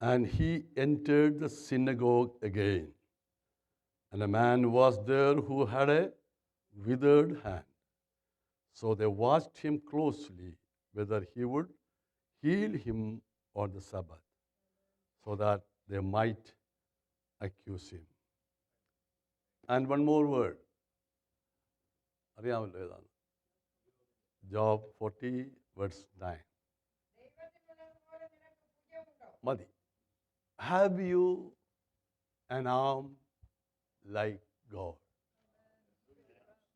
And he entered the synagogue again, and a man was there who had a withered hand. So they watched him closely, whether he would heal him on the Sabbath, so that they might accuse him. And one more word. അറിയാമല്ലോ ഏതാണ്? Job 40 verse 9. മതി. Have you an arm like God?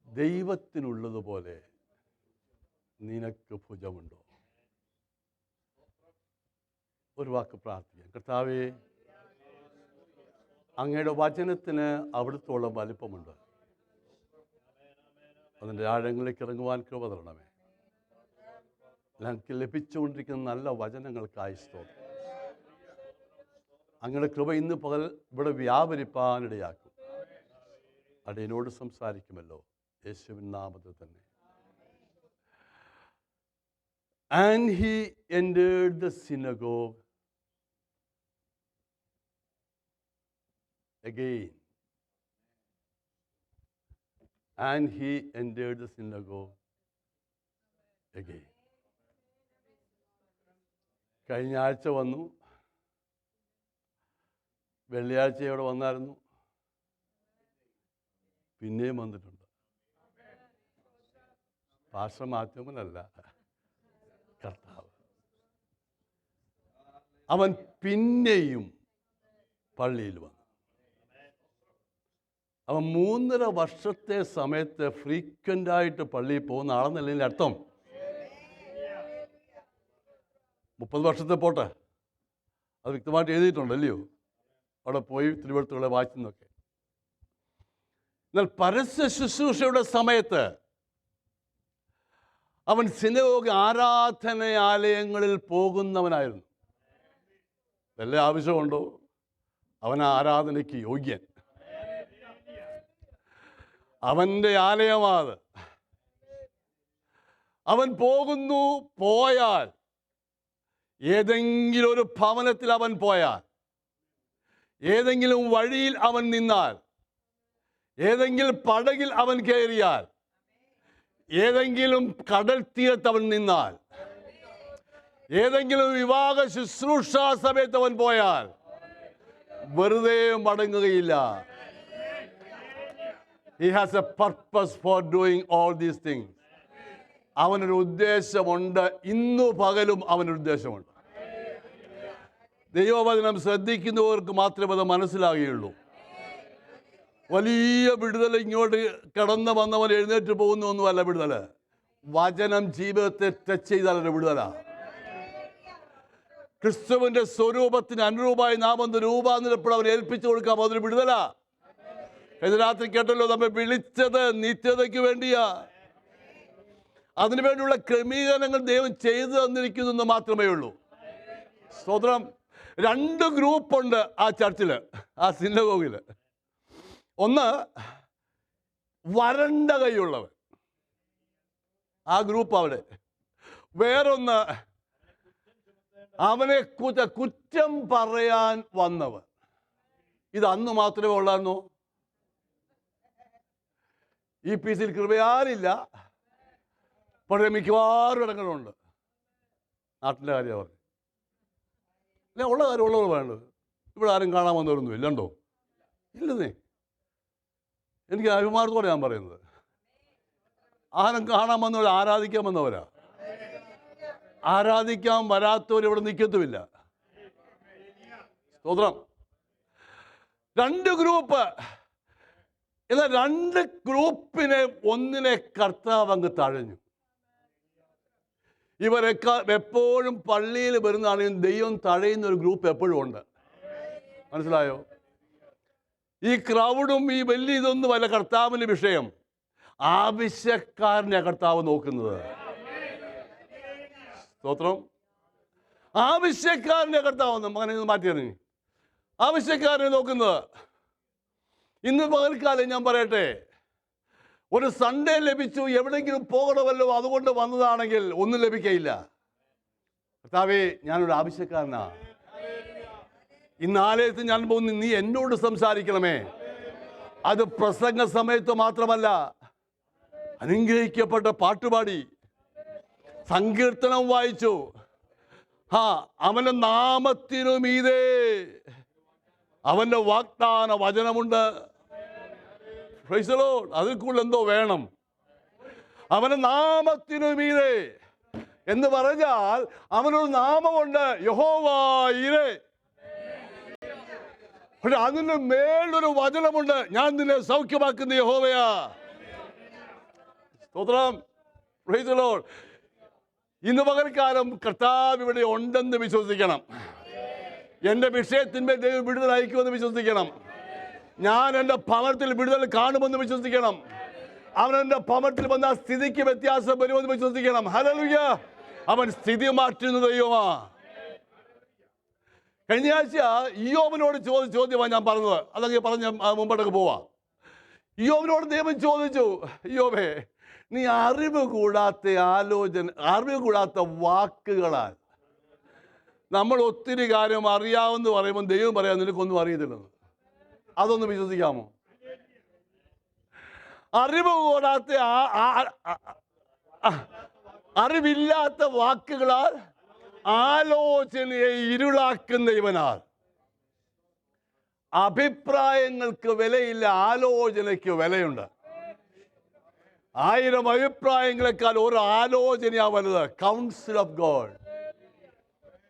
ദൈവത്തിനുള്ളതുപോലെ നിനക്ക് ഭുജമുണ്ടോ? ഒരു വാക്ക് പ്രാർത്ഥിക്കാം. കർത്താവേ, അങ്ങയുടെ വചനത്തിന് അവിടുത്തോളം വലിപ്പമുണ്ട്. അതിൻ്റെ ആഴങ്ങളിലേക്ക് ഇറങ്ങുവാൻ കൃപ തരണമേ. ഞങ്ങൾക്ക് ലഭിച്ചുകൊണ്ടിരിക്കുന്ന നല്ല വചനങ്ങൾക്കായി സ്തോത്രം. അങ്ങയുടെ കൃപ ഇന്ന് പകൽ ഇവിടെ വ്യാപരിപ്പാനിടയാക്കും. അടിയനോട് സംസാരിക്കുമല്ലോ, യേശുവിൻ നാമത്തിൽ തന്നെ. And he entered the synagogue again. And he entered the synagogue again. കഴിഞ്ഞ ആഴ്ച വന്നു, വെള്ളിയാഴ്ച ഇവിടെ വന്നായിരുന്നു, പിന്നെയും വന്നിട്ടുണ്ട്. പാസ്റ്റർ മാത്യുമല്ല, കർത്താവ്. അവൻ പിന്നെയും പള്ളിയിൽ വന്നു. അവൻ 3.5 വർഷത്തെ സമയത്ത് ഫ്രീക്വൻ്റായിട്ട് പള്ളിയിൽ പോകുന്ന ആളെന്നല്ലേ അർത്ഥം. 30 വർഷത്തെ പോട്ടെ, അത് വ്യക്തമായിട്ട് എഴുതിയിട്ടുണ്ടല്ലയോ അവിടെ പോയി തിരുവഴുത്തുകളെ വായിച്ചെന്നൊക്കെ. എന്നാൽ പരസ്യ ശുശ്രൂഷയുടെ സമയത്ത് അവൻ സിനഗോഗ് ആരാധനാലയങ്ങളിൽ പോകുന്നവനായിരുന്നു. വല്ല ആവശ്യമുണ്ടോ? അവൻ ആരാധനയ്ക്ക് യോഗ്യൻ. അവൻ്റെ ആലയമാത്. അവൻ പോകുന്നു. പോയാൽ ഏതെങ്കിലും ഒരു ഭവനത്തിൽ അവൻ പോയാൽ, ഏതെങ്കിലും വഴിയിൽ അവൻ നിന്നാൽ, ഏതെങ്കിലും പടകിൽ അവൻ കയറിയാൽ, ഏതെങ്കിലും കടൽ തീരത്ത് അവൻ നിന്നാൽ, ഏതെങ്കിലും വിവാഹ ശുശ്രൂഷ സമയത്ത് അവൻ പോയാൽ വെറുതെ മടങ്ങുകയില്ല. He has a purpose for doing all these things. അവനൊരു ഉദ്ദേശമുണ്ട്. ഇന്നു പകലും അവനൊരു ഉദ്ദേശമുണ്ട്. ദൈവവചനം ശ്രദ്ധിക്കുന്നവർക്ക് മാത്രമേ അത് മനസ്സിലാകുകയുള്ളൂ. വലിയ വിടുതൽ ഇങ്ങോട്ട് കടന്നു വന്നവൻ എഴുന്നേറ്റ് പോകുന്നൊന്നുമല്ല വിടുതൽ. വചനം ജീവിതത്തെ ടച്ച് ചെയ്താലൊരു വിടുതല. ക്രിസ്തുവിന്റെ സ്വരൂപത്തിന് അനുരൂപമായി നാം ഒന്ന് രൂപാന്തരപ്പെടാൻ അവൻ ഏൽപ്പിച്ചു കൊടുക്കാം. അതൊരു വിടുതല. കഴിഞ്ഞ രാത്രി കേട്ടല്ലോ, നമ്മെ വിളിച്ചത് നിത്യതയ്ക്ക് വേണ്ടിയാ. അതിനുവേണ്ടിയുള്ള ക്രമീകരണങ്ങൾ ദൈവം ചെയ്തു തന്നിരിക്കുന്നു എന്ന് മാത്രമേ ഉള്ളൂ. സ്തോത്രം. 2 ഗ്രൂപ്പുണ്ട് ആ ചർച്ചിൽ, ആ സിനഗോഗിൽ. ഒന്ന് വരണ്ട കൈയുള്ളവൻ, ആ ഗ്രൂപ്പ് അവിടെ. വേറൊന്ന് അവനെ കുറ്റം പറയാൻ വന്നവർ. ഇത് അന്ന് മാത്രമേ ഉള്ളായിരുന്നോ? ഈ പീസിൽ കൃപയാലില്ല, പക്ഷേ മിക്കവാറും ഇടങ്ങളുണ്ട്. നാട്ടിലെ കാര്യമാണ് പറഞ്ഞു. അല്ല, ഉള്ള കാര്യം ഉള്ളത് വേണ്ടത്. ഇവിടെ ആരും കാണാൻ വന്നവരൊന്നും ഇല്ലണ്ടോ? ഇല്ലെന്നേ. എനിക്ക് അഭിമാനത്തോടെ ഞാൻ പറയുന്നത്. ആരും കാണാൻ വന്നവർ ആരാധിക്കാൻ വന്നവരാ. ആരാധിക്കാൻ വരാത്തവർ ഇവിടെ നിൽക്കത്തുമില്ല. സ്തോത്രം. 2 ഗ്രൂപ്പ്. എന്നാൽ 2 ഗ്രൂപ്പിനെ ഒന്നിനെ കർത്താവ് അങ്ങ് തഴഞ്ഞു. ഇവരൊക്കെ എപ്പോഴും പള്ളിയിൽ വരുന്നതാണെങ്കിൽ ദൈവം തഴയുന്ന ഒരു ഗ്രൂപ്പ് എപ്പോഴും ഉണ്ട്. മനസ്സിലായോ? ഈ ക്രൗഡും ഈ വലിയ ഇതൊന്നും അല്ല കർത്താവിൻ്റെ വിഷയം. ആവശ്യക്കാരനെ കർത്താവ് നോക്കുന്നത്. സ്തോത്രം. ആവശ്യക്കാരനെ കർത്താവ് അങ്ങനെ മാറ്റിയാണ് ആവശ്യക്കാരനെ നോക്കുന്നത്. ഇന്ന് പകൽക്കാലം ഞാൻ പറയട്ടെ, ഒരു സൺഡേ ലഭിച്ചു, എവിടെയെങ്കിലും പോകണമല്ലോ, അതുകൊണ്ട് വന്നതാണെങ്കിൽ ഒന്നും ലഭിക്കയില്ല. കർത്താവേ, ഞാനൊരു ആവശ്യക്കാരനാ. ഇന്ന് ആലയത്തിൽ ഞാൻ പോകുന്നു, നീ എന്നോട് സംസാരിക്കണമേ. അത് പ്രസംഗ സമയത്ത് മാത്രമല്ല, അനുഗ്രഹിക്കപ്പെട്ട പാട്ടുപാടി സങ്കീർത്തനം വായിച്ചു. അവന്റെ നാമത്തിനു മീതെ അവന്റെ വാഗ്ദാന വചനമുണ്ട്. അതിൽ കൂടുതൽ എന്തോ വേണം? അവന്റെ നാമത്തിനു മീതെ എന്ന് പറഞ്ഞാൽ അവനൊരു നാമമുണ്ട്, യഹോവ ഈരേ. പക്ഷെ അതിന് മേലൊരു വചനമുണ്ട്, ഞാൻ നിന്നെ സൗഖ്യമാക്കുന്ന യഹോവയാ. സ്തോത്രം. Praise the Lord. ഇന്ന് പകൽക്കാലം കർത്താവ് ഇവിടെ ഉണ്ടെന്ന് വിശ്വസിക്കണം. എൻ്റെ വിഷയത്തിന്മേൽ ദൈവം വിടുതൽ അയക്കുമെന്ന് വിശ്വസിക്കണം. ഞാൻ എൻ്റെ ഭവനത്തിൽ വിടുതൽ കാണുമെന്ന് വിശ്വസിക്കണം. അവൻ എൻ്റെ ഭവനത്തിൽ വന്ന സ്ഥിതിക്ക് വ്യത്യാസം വരുമെന്ന് വിശ്വസിക്കണം. ഹല്ലേലൂയ. അവൻ സ്ഥിതി മാറ്റുന്ന ദൈവമാ. കഴിഞ്ഞ ആഴ്ച ഇയ്യോബിനോട് ചോദ്യമാണ് ഞാൻ പറഞ്ഞത്. അതങ്ങനെ പറഞ്ഞ് മുമ്പോട്ടേക്ക് പോവാം. ഇയ്യോബിനോട് ദൈവം ചോദിച്ചു, ഇയ്യോബേ, നീ അറിവ് കൂടാത്ത വാക്കുകളാൽ. നമ്മൾ ഒത്തിരി കാര്യം അറിയാമെന്ന് പറയുമ്പോൾ ദൈവം പറയാം നിനക്കൊന്നും അറിയത്തില്ലെന്ന്. അതൊന്ന് വിശ്വസിക്കാമോ? അറിവ് കൂടാത്ത അറിവില്ലാത്ത വാക്കുകളാൽ ആലോചനയെ ഇരുളാക്കുന്ന ഇവനാൽ. അഭിപ്രായങ്ങൾക്ക് വിലയില്ല, ആലോചനയ്ക്ക് വിലയുണ്ട്. 1000 അഭിപ്രായങ്ങളെക്കാൾ ഒരു ആലോചനയാ വലുത്. Council of God.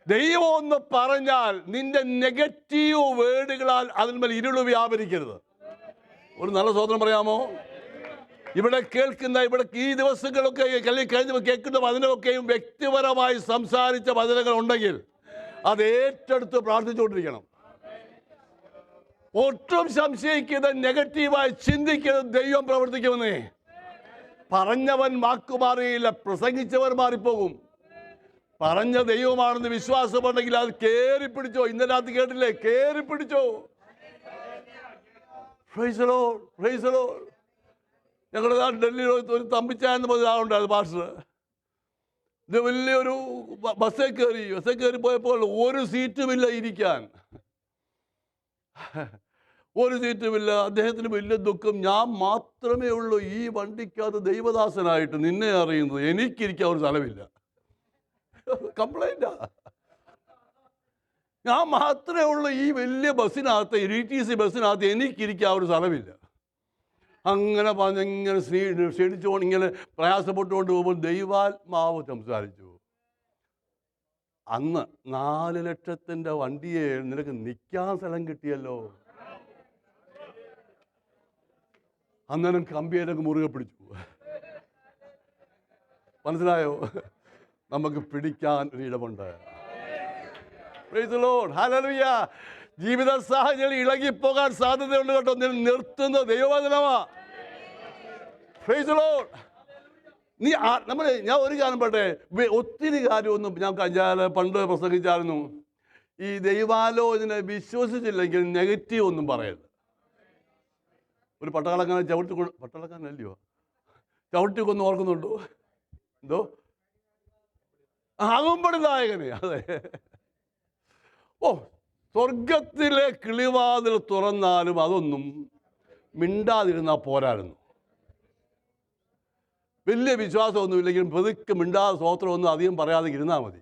ദൈവം ഒന്ന് പറഞ്ഞാൽ നിന്റെ നെഗറ്റീവ് വേർഡുകളാൽ അതിന്മേൽ ഇരുള് വ്യാപരിക്കരുത്. ഒരു നല്ല സ്വതന്ത്രം പറയാമോ? ഇവിടെ കേൾക്കുന്ന, ഇവിടെ ഈ ദിവസങ്ങളൊക്കെ കഴിഞ്ഞ് കേൾക്കുന്ന വചനമൊക്കെയും വ്യക്തിപരമായി സംസാരിച്ച വചനങ്ങൾ ഉണ്ടെങ്കിൽ അത് ഏറ്റെടുത്ത് പ്രാർത്ഥിച്ചുകൊണ്ടിരിക്കണം. ഒട്ടും സംശയിക്കുന്നത്, നെഗറ്റീവായി ചിന്തിക്കുന്നത് ദൈവം പ്രവർത്തിക്കുമെന്നേ. പറഞ്ഞവൻ വാക്കുമാറിയില്ല, പ്രസംഗിച്ചവർ മാറിപ്പോകും. പറഞ്ഞ ദൈവമാണെന്ന് വിശ്വാസമുണ്ടെങ്കിൽ അത് കേറി പിടിച്ചോ. ഇന്നലെ രാത്രി കേട്ടില്ലേ? കേറി പിടിച്ചോ. Price the Lord, price the Lord. ഞങ്ങളുടെ ഡൽഹിയിൽ ഒരു തമ്പിച്ചായെന്ന് പറഞ്ഞ ആളുണ്ടായിരുന്നു, പാസ്റ്റർ. ഇത് വലിയൊരു ബസ്സിൽ കയറി പോയപ്പോൾ ഒരു സീറ്റുമില്ല ഇരിക്കാൻ. ഒരു സീറ്റുമില്ല. അദ്ദേഹത്തിന് വലിയ ദുഃഖം. ഞാൻ മാത്രമേ ഉള്ളൂ ഈ വണ്ടിക്കകത്ത് ദൈവദാസനായിട്ട് നിന്നെ അറിയുന്നത്, എനിക്കിരിക്കാൻ ഒരു സ്ഥലമില്ല. കംപ്ലൈന്റാ. ഞാൻ മാത്രമേ ഉള്ളൂ ഈ വലിയ ബസ്സിനകത്ത്, ETC ബസ്സിനകത്ത് എനിക്കിരിക്കാൻ ഒരു സ്ഥലമില്ല. അങ്ങനെ പറഞ്ഞിങ്ങനെ ക്ഷണിച്ചുകൊണ്ട് ഇങ്ങനെ പ്രയാസപ്പെട്ടുകൊണ്ട് പോകുമ്പോൾ ദൈവാത്മാവ് സംസാരിച്ചു. അന്ന് 4 ലക്ഷത്തിൻ്റെ വണ്ടിയെ നിനക്ക് നിൽക്കാൻ സ്ഥലം കിട്ടിയല്ലോ. അന്നേരം കമ്പിയേറ്റൊക്കെ മുറുകെ പിടിച്ചു. മനസ്സിലായോ? നമുക്ക് പിടിക്കാൻ ഒരു ഇടമുണ്ട്. Praise the Lord, hallelujah. ജീവിത സാഹചര്യം ഇളകിപ്പോകാൻ സാധ്യതയുണ്ട് കേട്ടോ. നിർത്തുന്ന ദൈവവചനമാ. Price the Lord. ഞാൻ ഒരു കാര്യം പറയട്ടെ, ഒത്തിരി കാര്യമൊന്നും ഞാൻ പണ്ട് പ്രസംഗിച്ചായിരുന്നു. ഈ ദൈവാലോചന വിശ്വസിച്ചില്ലെങ്കിൽ നെഗറ്റീവ് ഒന്നും പറയരുത്. ഒരു പട്ടാളക്കാരനെ പട്ടാളക്കാരനല്ലയോ ചവിട്ടി കൊന്ന് ഓർക്കുന്നുണ്ടോ? എന്തോ അകമ്പടി നായകനെ. അതെ. ഓ, സ്വർഗത്തിലെ കിളിവാതിൽ തുറന്നാലും അതൊന്നും മിണ്ടാതിരുന്നാൽ പോരായിരുന്നു. വലിയ വിശ്വാസമൊന്നുമില്ലെങ്കിലും പതുക്കെ മിണ്ടാതെ സ്തോത്രമൊന്നും അധികം പറയാതെ ഇരുന്നാൽ മതി.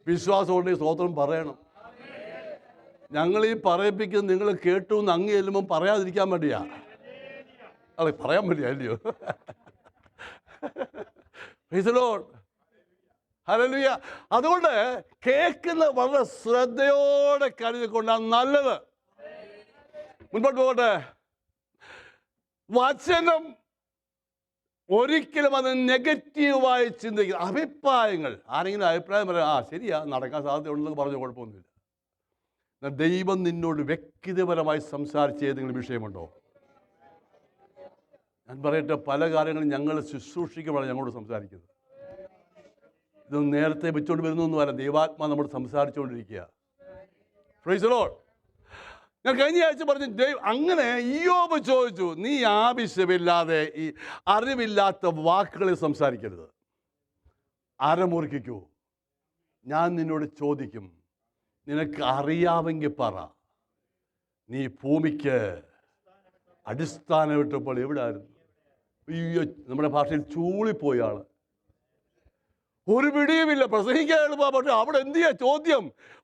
വിശ്വാസം ഉണ്ടെങ്കിൽ സ്തോത്രം പറയണം. ഞങ്ങൾ ഈ പറയിപ്പിക്കുന്നത് നിങ്ങൾ കേട്ടു എന്ന് അങ്ങ് ചെല്ലുമ്പം പറയാതിരിക്കാൻ വേണ്ടിയാ. അതെ, പറയാൻ വേണ്ടിയാ, അല്ലയോ? ഹല്ലേലൂയ. അതുകൊണ്ട് കേൾക്കുന്ന വളരെ ശ്രദ്ധയോടെ കരുതിക്കൊണ്ടാണ് നല്ലത്. മുൻപോട്ട് പോകട്ടെ. വചനം ഒരിക്കലും അത് നെഗറ്റീവായി ചിന്തിക്കുക. അഭിപ്രായങ്ങൾ, ആരെങ്കിലും അഭിപ്രായം പറയാം, ശരിയാ, നടക്കാൻ സാധ്യതയുണ്ടെന്ന് പറഞ്ഞ കുഴപ്പമൊന്നുമില്ല. ദൈവം നിന്നോട് വ്യക്തിപരമായി സംസാരിച്ച ഏതെങ്കിലും വിഷയമുണ്ടോ? ഞാൻ പറയട്ടെ, പല കാര്യങ്ങളും ഞങ്ങൾ ശുശ്രൂഷിക്കുമ്പോഴാണ് ഞങ്ങളോട് സംസാരിക്കുന്നത്. ഇതൊന്നും നേരത്തെ വെച്ചുകൊണ്ട് വരുന്നൊന്നുമല്ല, ദൈവാത്മാ നമ്മോട് സംസാരിച്ചുകൊണ്ടിരിക്കുക. Price the Lord. ഞാൻ കഴിഞ്ഞ ആഴ്ച പറഞ്ഞു, അങ്ങനെ ഇയ്യോബ് ചോദിച്ചു, നീ ആവശ്യമില്ലാതെ ഈ അറിവില്ലാത്ത വാക്കുകളിൽ സംസാരിക്കരുത്. അരമുറിക്കൂ. ഞാൻ നിന്നോട് ചോദിക്കും, നിനക്ക് അറിയാമെങ്കിൽ പറ. നീ ഭൂമിക്ക് അടിസ്ഥാനം ഇട്ടപ്പോൾ എവിടെ ആയിരുന്നു? അയ്യോ, നമ്മുടെ ഭാഷയിൽ ചൂളിപ്പോയി ആള്. ഒരു പിടിയുമില്ല, പ്രസംഗിക്കാൻ എളുപ്പ. പക്ഷെ അവിടെ എന്ത് ചെയ്യാ? ചോദ്യം,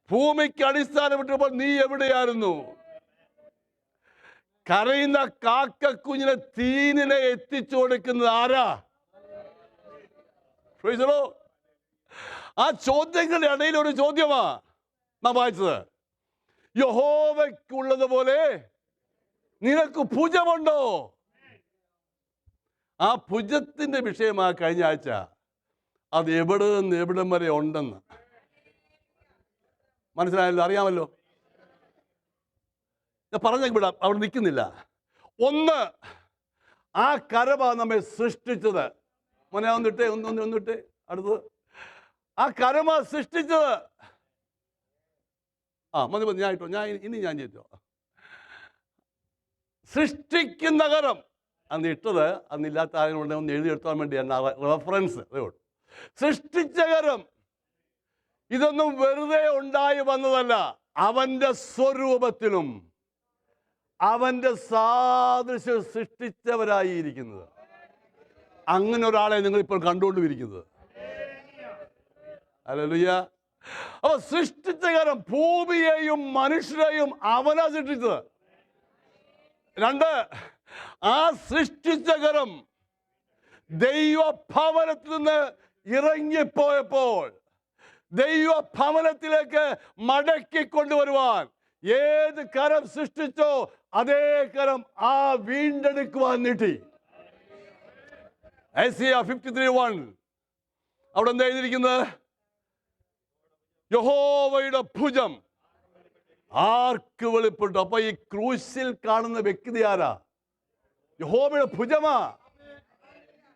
ഭൂമിക്ക് അടിസ്ഥാനം ഇട്ടപ്പോൾ നീ എവിടെയായിരുന്നു? കരയുന്ന കാക്കക്കുഞ്ഞിനെ തീനിനെ എത്തിച്ചു കൊടുക്കുന്നത് ആരാ? ആ ചോദ്യങ്ങളുടെ ഇടയിൽ ഒരു ചോദ്യമാ നാം വായിച്ചത്. യഹോവയ്ക്കുള്ളതുപോലെ നിനക്ക് ഭുജമുണ്ടോ? ആ ഭുജത്തിന്റെ വിഷയമാ കഴിഞ്ഞ ആഴ്ച. അത് എവിടെ നിന്ന് എവിടം വരെ ഉണ്ടെന്ന് മനസ്സിലായല്ലോ, അറിയാമല്ലോ. ഞാൻ പറഞ്ഞ വിടാം, അവിടെ നിൽക്കുന്നില്ല. ഒന്ന്, ആ കരമാ നമ്മെ സൃഷ്ടിച്ചത്. മോനെ ഒന്നിട്ടേ, ഒന്നിട്ടേ. അടുത്തത്, ആ കരമാ സൃഷ്ടിച്ചത്. മതി മതി, ഞാൻ ഇട്ടോ, ഞാൻ ചെയ്തോ. സൃഷ്ടിക്കുന്ന കരം അന്ന് ഇട്ടത്, അന്നില്ലാത്ത ആരെങ്കിലും ഉണ്ടെങ്കിൽ ഒന്ന് എഴുതിയെടുത്താൻ വേണ്ടിയാണ് റെഫറൻസ്. അതുകൊണ്ട് സൃഷ്ടിച്ച കരം ഇതൊന്നും വെറുതെ ഉണ്ടായി വന്നതല്ല. അവന്റെ സ്വരൂപത്തിലും അവന്റെ സാദൃശ്യം സൃഷ്ടിച്ചവരായിരിക്കുന്നത്. അങ്ങനെ ഒരാളെ നിങ്ങൾ ഇപ്പോൾ കണ്ടുകൊണ്ടിരിക്കുന്നത്. ഹല്ലേലൂയ. അപ്പൊ സൃഷ്ടിച്ച കരം, ഭൂമിയെയും മനുഷ്യരെയും അവനാ സൃഷ്ടിച്ചത്. രണ്ട്, ആ സൃഷ്ടിച്ച കരം ദൈവഭവനത്തിൽ നിന്ന് ഇറങ്ങിപ്പോയപ്പോൾ ദൈവഭവനത്തിലേക്ക് മടക്കിക്കൊണ്ടുവരുവാൻ ഏത് കരം സൃഷ്ടിച്ചോ അതേ കരം ആ വീണ്ടെടുക്കുവാൻ നീട്ടി. ഐസിയ 53:1 അവിടെ എന്താ എഴുതിയിരിക്കുന്നത്? യഹോവയുടെ ഭുജം ആർക്ക് വെളിപ്പെട്ടു? അപ്പൊ ഈ ക്രൂശിൽ കാണുന്ന വ്യക്തി ആരാ? യഹോവയുടെ ഭുജമാ.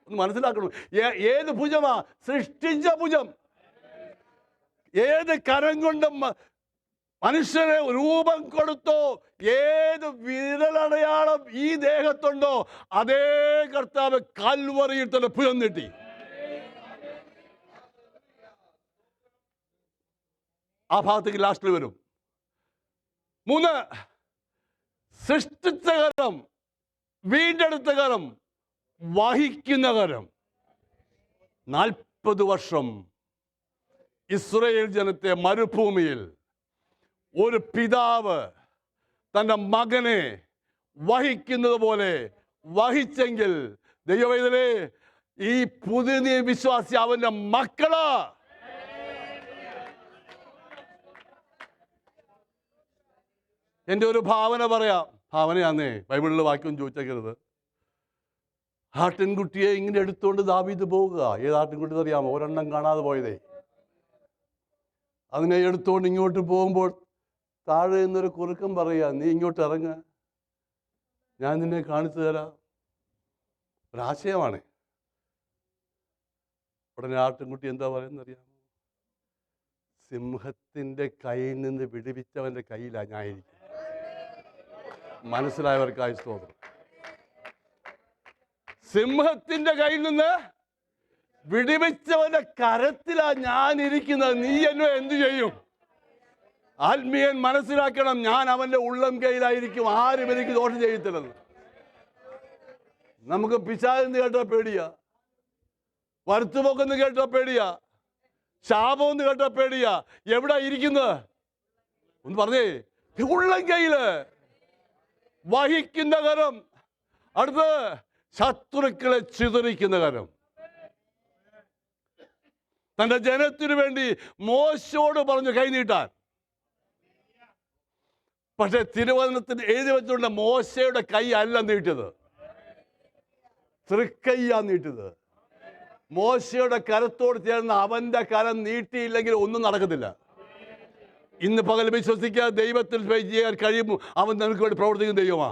ഒന്ന് മനസ്സിലാക്കണം. ഏത് ഭുജമാ? സൃഷ്ടിച്ച ഭുജം. ഏത് കരം കൊണ്ട് മനുഷ്യനെ രൂപം കൊടുത്തോ, ഏത് വിരലടയാളം ഈ ദേഹത്തുണ്ടോ അതേ കർത്താവ് കൽവറിയിൽ തന്നെ ഭുജം നീട്ടി. ആ ഭാഗത്തേക്ക് ലാസ്റ്റിൽ വരും. മൂന്ന്, സൃഷ്ടിച്ച കരം, വീണ്ടെടുത്ത കരം, വഹിക്കുന്ന കരം. 40 വർഷം ഇസ്രായേൽ ജനത്തെ മരുഭൂമിയിൽ ഒരു പിതാവ് തൻ്റെ മകനെ വഹിക്കുന്നത് പോലെ വഹിച്ചെങ്കിൽ ദൈവവേദനേ, ഈ പുതിയ വിശ്വാസി അവന്റെ മക്കളാ. എൻ്റെ ഒരു ഭാവന പറയാം. ഭാവനയാന്നേ, ബൈബിളിലെ വാക്യം ചോദിച്ചേക്കരുത്. ആട്ടിൻകുട്ടിയെ ഇങ്ങനെ എടുത്തുകൊണ്ട് ദാവീദ് പോവുക. ഏത് ആട്ടിൻകുട്ടി അറിയാമോ? ഒരെണ്ണം കാണാതെ പോയതേ. അതിനെ എടുത്തുകൊണ്ട് ഇങ്ങോട്ട് പോകുമ്പോൾ താഴെ നിന്നൊരു കുറുക്കം പറയുക, നീ ഇങ്ങോട്ട് ഇറങ്ങ, ഞാൻ നിന്നെ കാണിച്ചു തരാം. ഒരാശയമാണ്. ഉടനെ ആട്ടിൻകുട്ടി എന്താ പറയുന്നത് അറിയാമോ? സിംഹത്തിൻ്റെ കയ്യിൽ നിന്ന് വിടുവിച്ചവൻ്റെ കയ്യിലാണ് ഞാനിരിക്കുന്നത്. മനസ്സിലായവർക്കായി സ്തോത്രം. സിംഹത്തിന്റെ കയ്യിൽ നിന്ന് വിടുവിച്ചവന്റെ കരത്തിലാ ഞാൻ ഇരിക്കുന്നത്. നീ എന്നെ എന്തു ചെയ്യും? ആത്മീയൻ മനസ്സിലാക്കണം, ഞാൻ അവന്റെ ഉള്ളം കയ്യിലായിരിക്കും, ആരും എനിക്ക് ദോഷം ചെയ്യത്തില്ലെന്ന്. നമുക്ക് പിശാചെന്ന് കേട്ടാ പേടിയാ, വരുത്തുപോക്കെന്ന് കേട്ടാ പേടിയാ, ശാപമെന്ന് കേട്ടാ പേടിയാ. എവിടെ ഇരിക്കുന്നത് ഒന്ന് പറഞ്ഞേ? ഉള്ളം കയ്യില് വഹിക്കുന്ന കരം. അടുത്ത് ശത്രുക്കളെ ചിതറിക്കുന്ന കരം. തന്റെ ജനത്തിനു വേണ്ടി മോശയോട് പറഞ്ഞു കൈ നീട്ടാൻ. പക്ഷെ തിരുവചനത്തിന് എഴുതി വെച്ചുകൊണ്ട് മോശയുടെ കൈ അല്ല നീട്ടിയത്, തൃക്കൈയാ നീട്ടിയത്. മോശയുടെ കരത്തോട് ചേർന്ന് അവന്റെ കരം നീട്ടിയില്ലെങ്കിൽ ഒന്നും നടക്കത്തില്ല. ഇന്ന് പകൽ വിശ്വസിക്കാതെ ദൈവത്തിൽ ചെയ്യാൻ കഴിയും. അവൻ നമുക്ക് വേണ്ടി പ്രവർത്തിക്കുന്ന ദൈവമാ.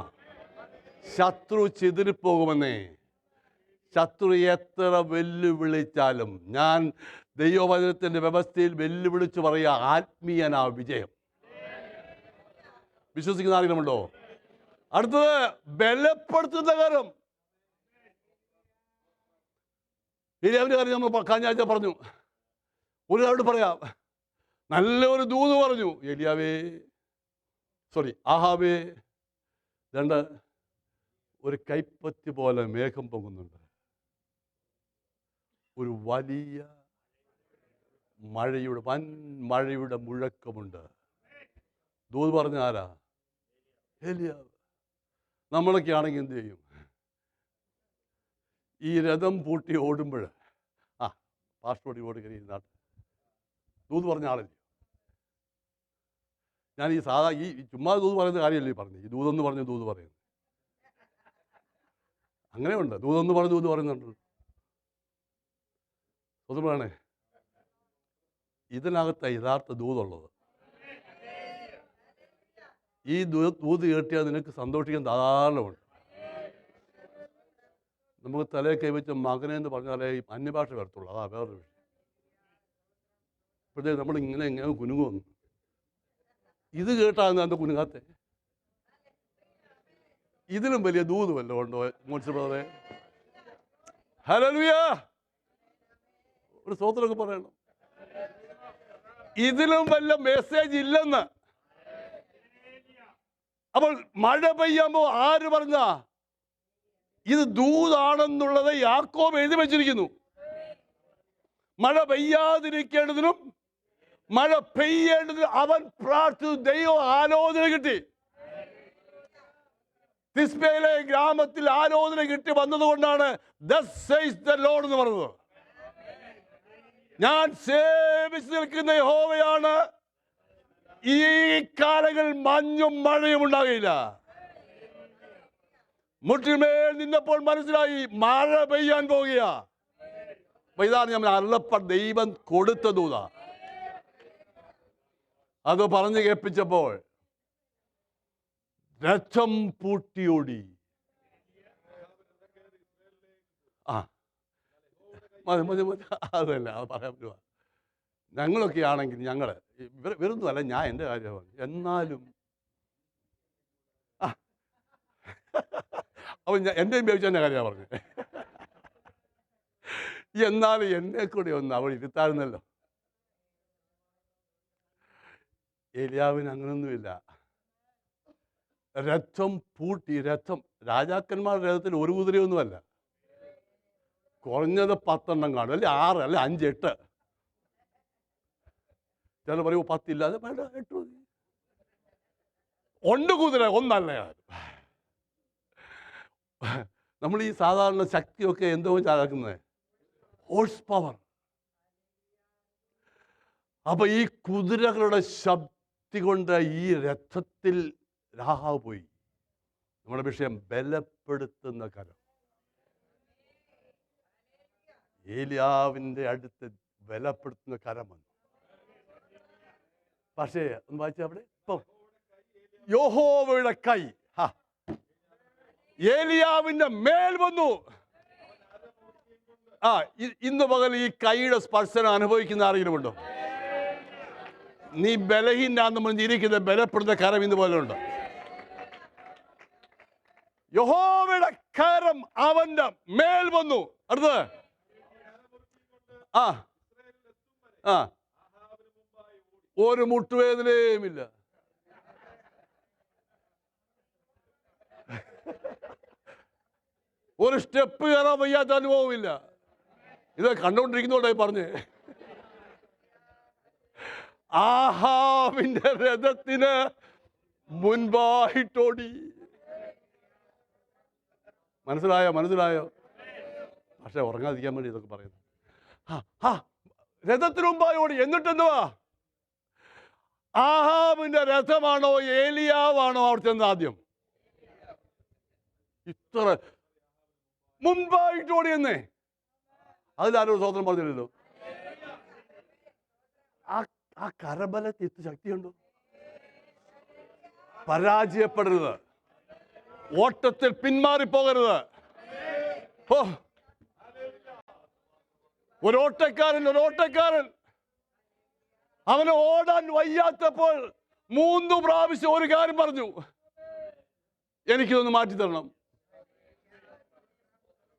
ശത്രു ചിതറിപ്പോകുമെന്നേ. ശത്രു എത്ര വെല്ലുവിളിച്ചാലും ഞാൻ ദൈവവചനത്തിന്റെ വ്യവസ്ഥയിൽ വെല്ലുവിളിച്ച് പറയുക, ആത്മീയനാ വിജയം. വിശ്വസിക്കുന്ന ആരെങ്കിലും ഉണ്ടോ? അടുത്തത് ബലപ്പെടുത്തുന്ന കരം. ഏലിയാവിന്റെ കാര്യം നമ്മൾ കഴിഞ്ഞ ആഴ്ച പറഞ്ഞു. ഒരു കാര്യം പറയാം. നല്ലൊരു ദൂത് പറഞ്ഞു. ആഹാബേ, രണ്ട് ഒരു കൈപ്പത്തി പോലെ മേഘം പൊങ്ങുന്നുണ്ട്, ഒരു വലിയ മഴയുടെ വൻ മഴയുടെ മുഴക്കമുണ്ട്. ദൂത് പറഞ്ഞ ആരാ? ഏലിയാവ്. നമ്മളൊക്കെ ആണെങ്കിൽ എന്ത് ചെയ്യും? ഈ രഥം പൂട്ടി ഓടുമ്പോൾ പാസ്പോർട്ട് ഓടി കഴിയുന്ന ദൂത് പറഞ്ഞ ആളല്ലേ? ഞാൻ ഈ സാധാ ഈ ചുമ്മാ ദൂത് പറയുന്ന കാര്യമല്ലേ പറഞ്ഞു? ഈ ദൂതെന്ന് പറഞ്ഞ ദൂത് പറയുന്നത് അങ്ങനെയുണ്ട്. ദൂതെന്ന് പറഞ്ഞ ദൂത് പറയുന്നുണ്ട്. അത് വേണേ, ഇതിനകത്ത് യഥാർത്ഥ ദൂതുള്ളത്. ഈ ദൂത് കേട്ടിയാൽ നിനക്ക് സന്തോഷിക്കാൻ ധാരാളമുണ്ട്. നമുക്ക് തലയെ കൈവച്ച മകനെ എന്ന് പറഞ്ഞാലേ ഈ അന്യഭാഷ വരത്തുള്ളൂ. അതാ വേറൊരു വിഷയം. ഇപ്പോഴത്തേക്ക് നമ്മളിങ്ങനെ കുനുങ്ങുന്നു. ഇത് കേട്ടാണ് എന്താ കുനുങ്ങാത്തെ? ഇതിലും വലിയ ദൂത് വല്ലതും ഉണ്ടോ മോൻസിബ്രദറെ? ഹല്ലേലൂയ, ഒരു സ്തോത്രമൊക്കെ പറയണം. ഇതിലും വല്ല മെസ്സേജ് ഇല്ലെന്ന്. അപ്പോൾ മഴ പെയ്യുമ്പോൾ ആര് പറഞ്ഞ ഇത് ദൂതാണെന്നുള്ളത് യാക്കോബ് എഴുതി വെച്ചിരിക്കുന്നു. മഴ പെയ്യാതിരിക്കേണ്ടതിനും മഴ പെയ്യേണ്ടതിനും അവൻ പ്രാർത്ഥിച്ചു. ദൈവം ആലോചന കിട്ടി. തിസ്ബയിലെ ഗ്രാമത്തിൽ ആലോചന കിട്ടി വന്നതുകൊണ്ടാണ് thus says the Lord എന്ന് പറഞ്ഞത്. ഞാൻ സേവിച്ച് നിൽക്കുന്ന യഹോവയാണ്, ഈ കാലങ്ങളിൽ മഞ്ഞും മഴയും ഉണ്ടാകില്ല. മുട്ടിന്മേൽ നിന്നപ്പോൾ മനസ്സിലായി മഴ പെയ്യാൻ പോകുക. ഇതാണ് നമ്മൾ അരുളപ്പെട്ട ദൈവം കൊടുത്ത ദൂത. അത് പറഞ്ഞു കേൾപ്പിച്ചപ്പോൾ രഥം പൂട്ടിയോടി. അതല്ല, അത് പറയാൻ പറ്റുക. ഞങ്ങളൊക്കെ ആണെങ്കിൽ ഞങ്ങൾ വെറുതൊന്നുമല്ല, ഞാൻ എൻ്റെ കാര്യമാണ്. എന്നാലും അപ്പം എൻ്റെയും ഉപയോഗിച്ചതിൻ്റെ കാര്യമാണ് പറഞ്ഞത്. എന്നാലും എന്നെ കൂടി ഒന്ന് അവൾ ഇരുത്താറുന്നല്ലോ. ഏലിയാവിന് അങ്ങനൊന്നുമില്ല. രഥം പൂട്ടി. രഥം രാജാക്കന്മാരുടെ രഥത്തിൽ ഒരു കുതിരയൊന്നുമല്ല, കുറഞ്ഞത് 10 കാണും, അല്ലെ 6, അല്ലെ 5, 8. ചില പറയൂ 10 ഇല്ല, അത് വേണ്ട 8 മതി. ഉണ്ട് കുതിര, ഒന്നല്ല. നമ്മൾ ഈ സാധാരണ ശക്തിയൊക്കെ എന്തോ ചാതാക്കുന്നത് ഹോഴ്സ് പവർ. അപ്പൊ ഈ കുതിരകളുടെ ശക്തി കൊണ്ട് ഈ രഥത്തിൽ രാഹാവ് പോയി. നമ്മുടെ വിഷയം ബലപ്പെടുത്തുന്ന കരം. ഏലിയാവിൻ്റെ അടുത്ത് ബലപ്പെടുത്തുന്ന കരം വന്നു. പക്ഷേ ഒന്ന് വായിച്ച അവിടെ ഇപ്പം യഹോവയുടെ കൈ ഏലിയാവിന്റെ മേൽ വന്നു. ഇന്ന് പകൽ ഈ കൈയുടെ സ്പർശനം അനുഭവിക്കുന്ന ആരെങ്കിലും ഉണ്ടോ? നീ ബലഹീനാന്ന് പറഞ്ഞിരിക്കുന്ന ബലപ്പെടുന്ന കരം ഇന്ന് പോലെ ഉണ്ട്. യഹോവയുടെ കരം അവന്റെ മേൽ വന്നു. അടുത്തത് ഒരു മുട്ടുവേദനയുമില്ല. ഒരു സ്റ്റെപ്പ് കയറാൻ വയ്യാത്ത അനുഭവമില്ല. ഇത് കണ്ടുകൊണ്ടിരിക്കുന്നോണ്ടായി പറഞ്ഞേ. ആഹാബിന്റെ രഥത്തിന് മുൻപായിട്ടോടി. മനസ്സിലായോ? പക്ഷെ ഉറങ്ങാതിരിക്കാൻ വേണ്ടി ഇതൊക്കെ പറയുന്നു. രഥത്തിന് മുമ്പായി ഓടി. എന്നിട്ടെന്തുവാ? ആഹാബിന്റെ രഥമാണോ ഏലിയാവാണോ അവിടെ ചെന്ന് ആദ്യം? ഇത്ര മുൻപായിട്ട് ഓടിയെന്നേ. അതിലാരും സ്വതന്ത്രം പറഞ്ഞില്ലല്ലോ. ആ കരബലത്തിൽ ഇത്ര ശക്തിയുണ്ടോ? പരാജയപ്പെടരുത്, ഓട്ടത്തിൽ പിന്മാറിപ്പോകരുത്. ഒരു ഓട്ടക്കാരൻ അവന് ഓടാൻ വയ്യാത്തപ്പോൾ 3 പ്രാവശ്യം ഒരു കാര്യം പറഞ്ഞു, എനിക്കിതൊന്ന് മാറ്റി തരണം.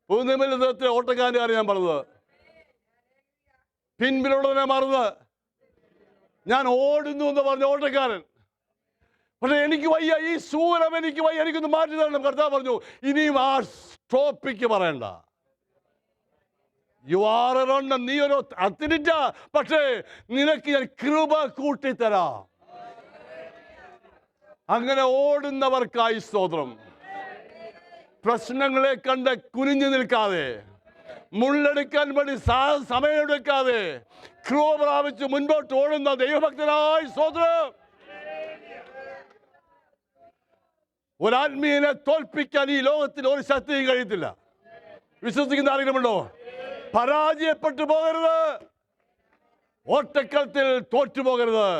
പുതുനിയമത്തിലെ ഓട്ടക്കാരൻ്റെ കാര്യം ഞാൻ പറഞ്ഞത്. പിൻപിലുള്ളവനെ മറന്ന് ഞാൻ ഓടുന്നു എന്ന് പറഞ്ഞ ഓട്ടക്കാരൻ. പക്ഷെ എനിക്ക് വയ്യ, ഈ സൂരം എനിക്ക് വയ്യ, എനിക്കൊന്ന് മാറ്റി തരണം. കർത്താവ് പറഞ്ഞു, ഇനിയും ആ ടോപ്പിക്ക് പറയണ്ട. യു ആർ എ റണ്ണർ, നീ ഒരു അത്ലറ്റാ, പക്ഷേ നിനക്ക് ഞാൻ കൃപ കൂട്ടിത്തരാം. അങ്ങനെ ഓടുന്നവർക്കായി സ്തോത്രം. പ്രശ്നങ്ങളെ കണ്ട് കുനിഞ്ഞു നിൽക്കാതെ, മുള്ളെടുക്കാൻ വേണ്ടി സമയമെടുക്കാതെ കൃപ പ്രാപിച്ച് മുൻപോട്ട് ഓടുന്ന ദൈവഭക്തനായി സ്തോത്രം. ഒരാത്മീയനെ തോൽപ്പിക്കാൻ ഈ ലോകത്തിൽ ഒരു ശക്തിയും കഴിയത്തില്ല. വിശ്വസിക്കുന്ന ആരെങ്കിലുമുണ്ടോ? പരാജയപ്പെട്ടു പോകരുത്, ഓട്ടക്കളത്തിൽ തോറ്റുപോകരുത്.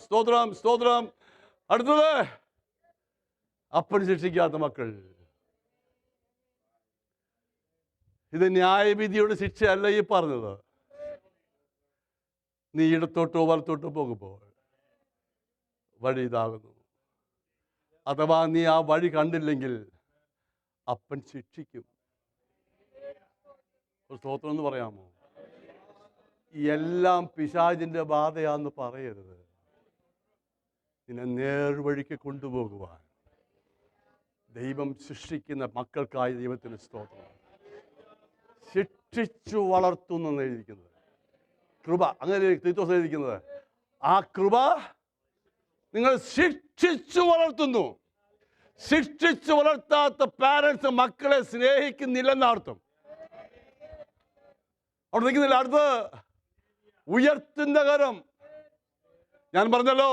സ്തോത്രം. അടുത്തത്, അപ്പൻ ശിക്ഷിക്കാത്ത മക്കൾ. ഇത് ന്യായവിധിയുടെ ശിക്ഷയല്ല ഈ പറഞ്ഞത്. നീ ഇടത്തോട്ടോ വലത്തോട്ടോ പോകുമ്പോൾ വഴി ഇതാകുന്നു. അഥവാ നീ ആ വഴി കണ്ടില്ലെങ്കിൽ അപ്പൻ ശിക്ഷിക്കും. ഒരു സ്തോത്രം എന്ന് പറയാമോ? എല്ലാം പിശാചിന്റെ ബാധയാന്ന് പറയരുത്. നിന്നെ നേർവഴിക്ക് കൊണ്ടുപോകുവാൻ ദൈവം സൃഷ്ടിക്കുന്ന മക്കൾക്കായി ദൈവത്തിന് സ്തോത്രം. ശിക്ഷിച്ചു വളർത്തുന്നു എഴുതിയിരിക്കുന്നത്. കൃപ, അങ്ങനെ തീത്തോസ് എഴുതിയിരിക്കുന്നത്. ആ കൃപ നിങ്ങൾ ശിക്ഷിച്ചു വളർത്തുന്നു. ശിക്ഷിച്ചു വളർത്താത്ത പാരൻസ് മക്കളെ സ്നേഹിക്കുന്നില്ലെന്നർത്ഥം. അവിടെ നിൽക്കുന്നില്ല. അടുത്ത്, ഉയർത്തുന്ന കരം. ഞാൻ പറഞ്ഞല്ലോ,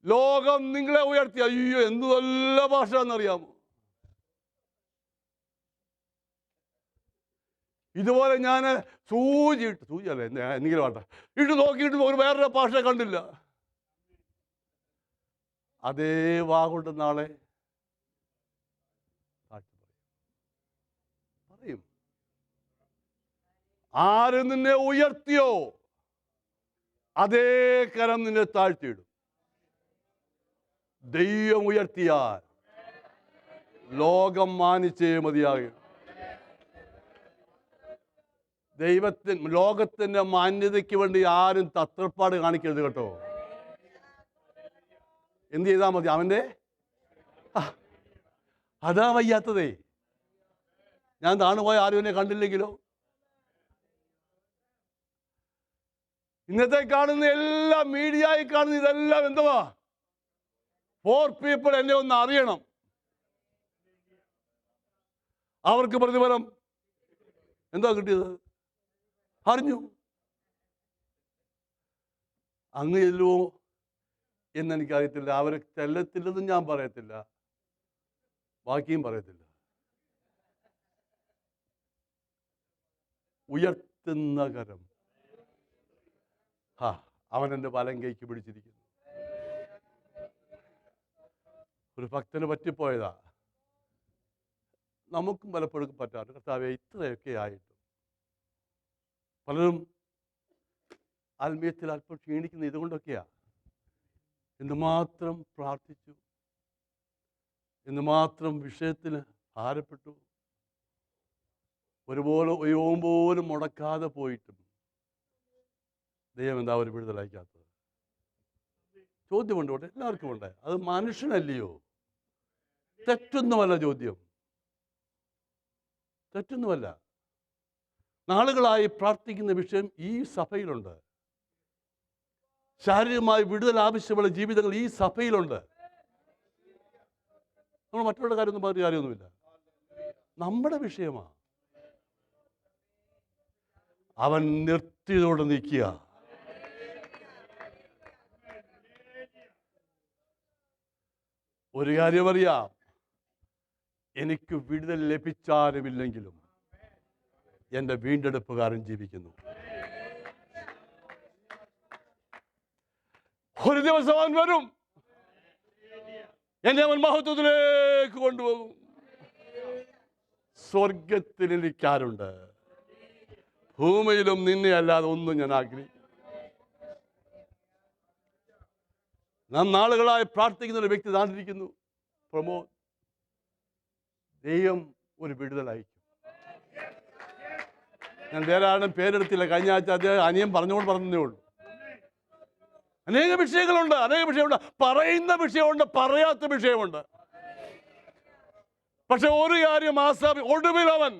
ലോകം നിങ്ങളെ ഉയർത്തി. അയ്യോ, എന്ത് നല്ല ഭാഷ എന്നറിയാമോ? ഇതുപോലെ ഞാൻ സൂചിയല്ലേ എന്തെങ്കിലും വേണ്ട ഇട്ട് നോക്കിയിട്ട് ഒരു വേറൊരു ഭാഷ കണ്ടില്ല. അതേ വാഗൊണ്ട് നാളെ പറയും. ആര് നിന്നെ ഉയർത്തിയോ അതേ കരം നിന്നെ താഴ്ത്തിയിടും. ദൈവം ഉയർത്തിയാൽ ലോകം മാനിച്ചേ മതിയാകും. ലോകത്തിന്റെ മാന്യതയ്ക്ക് വേണ്ടി ആരും തത്രപ്പാട് കാണിക്കരുത് കേട്ടോ. എന്ത് ചെയ്താൽ മതി? അവന്റെ അതാ വയ്യാത്തതേ. ഞാൻ താണുപോയ ആരും എന്നെ കണ്ടില്ലെങ്കിലോ? ഇന്നത്തെ കാണുന്ന എല്ലാം മീഡിയയിൽ കാണുന്ന ഇതെല്ലാം എന്തുവാ? ഫോർ പീപ്പിൾ എന്നെ ഒന്ന് അറിയണം. അവർക്ക് പ്രതിഫലം എന്താ കിട്ടിയത്? അറിഞ്ഞു. അങ്ങ് ചെല്ലുവോ എന്നെനിക്കറിയത്തില്ല. അവരെ ചെല്ലത്തില്ലെന്നും ഞാൻ പറയത്തില്ല, ബാക്കിയും പറയത്തില്ല. ഉയർത്തുന്ന കരം. അവൻ എൻ്റെ വലം കൈക്ക് പിടിച്ചിരിക്കുന്നു. ഒരു ഭക്തന് പറ്റിപ്പോയതാ. നമുക്കും പലപ്പോഴും പറ്റാറ്. കർത്താവേ, ഇത്രയൊക്കെ ആയിട്ടും പലരും ആത്മീയത്തിൽ അല്പം ക്ഷീണിക്കുന്ന ഇതുകൊണ്ടൊക്കെയാ. എന്തുമാത്രം പ്രാർത്ഥിച്ചു, എന്തുമാത്രം വിഷയത്തിന് ഭാരപ്പെട്ടു, ഒരുപോലെ പോലും മുടക്കാതെ പോയിട്ടും ദൈവം എന്താ ഒരു വിടുതലയക്കാത്തത്? ചോദ്യമുണ്ട്, എല്ലാവർക്കും ഉണ്ട്. അത് മനുഷ്യനല്ലയോ? തെറ്റൊന്നുമല്ല ചോദ്യം, തെറ്റൊന്നുമല്ല. നാളുകളായി പ്രാർത്ഥിക്കുന്ന വിഷയം ഈ സഭയിലുണ്ട്. ശാരീരികമായി വിടുതൽ ആവശ്യമുള്ള ജീവിതങ്ങൾ ഈ സഭയിലുണ്ട്. നമ്മൾ മറ്റുള്ള കാര്യമൊന്നും പറഞ്ഞ കാര്യമൊന്നുമില്ല, നമ്മുടെ വിഷയമാണ്. അവൻ നിർത്തിയതോടെ നിൽക്കുക. ഒരു കാര്യം അറിയാം, എനിക്ക് വിടുതൽ ലഭിച്ചാലുമില്ലെങ്കിലും എൻ്റെ വീണ്ടെടുപ്പുകാരൻ ജീവിക്കുന്നു. ഒരു ദിവസം അവൻ വരും, എന്നെ അവൻ മഹത്വത്തിലേക്ക് കൊണ്ടുപോകും. സ്വർഗത്തിൽ എനിക്കാരുണ്ട്, ഭൂമിയിലും നിന്നെ അല്ലാതെ ഒന്നും ഞാൻ ആഗ്രഹിക്കും. നാം നാളുകളായി പ്രാർത്ഥിക്കുന്ന ഒരു വ്യക്തി താണ്ടിരിക്കുന്നു, പ്രമോദ്. ദൈവം ഒരു വിടുതലയക്കും. ഞാൻ വേറെ ആരും പേരെടുത്തില്ല, കഴിഞ്ഞ ആഴ്ച അദ്ദേഹം അനിയൻ പറഞ്ഞുകൊണ്ട് പറഞ്ഞതേ ഉള്ളൂ. അനേക വിഷയങ്ങളുണ്ട്, അനേക വിഷയമുണ്ട്. പറയുന്ന വിഷയമുണ്ട്, പറയാത്ത വിഷയമുണ്ട്. പക്ഷെ ഒരു കാര്യം ഒടുവിൽ അവൻ,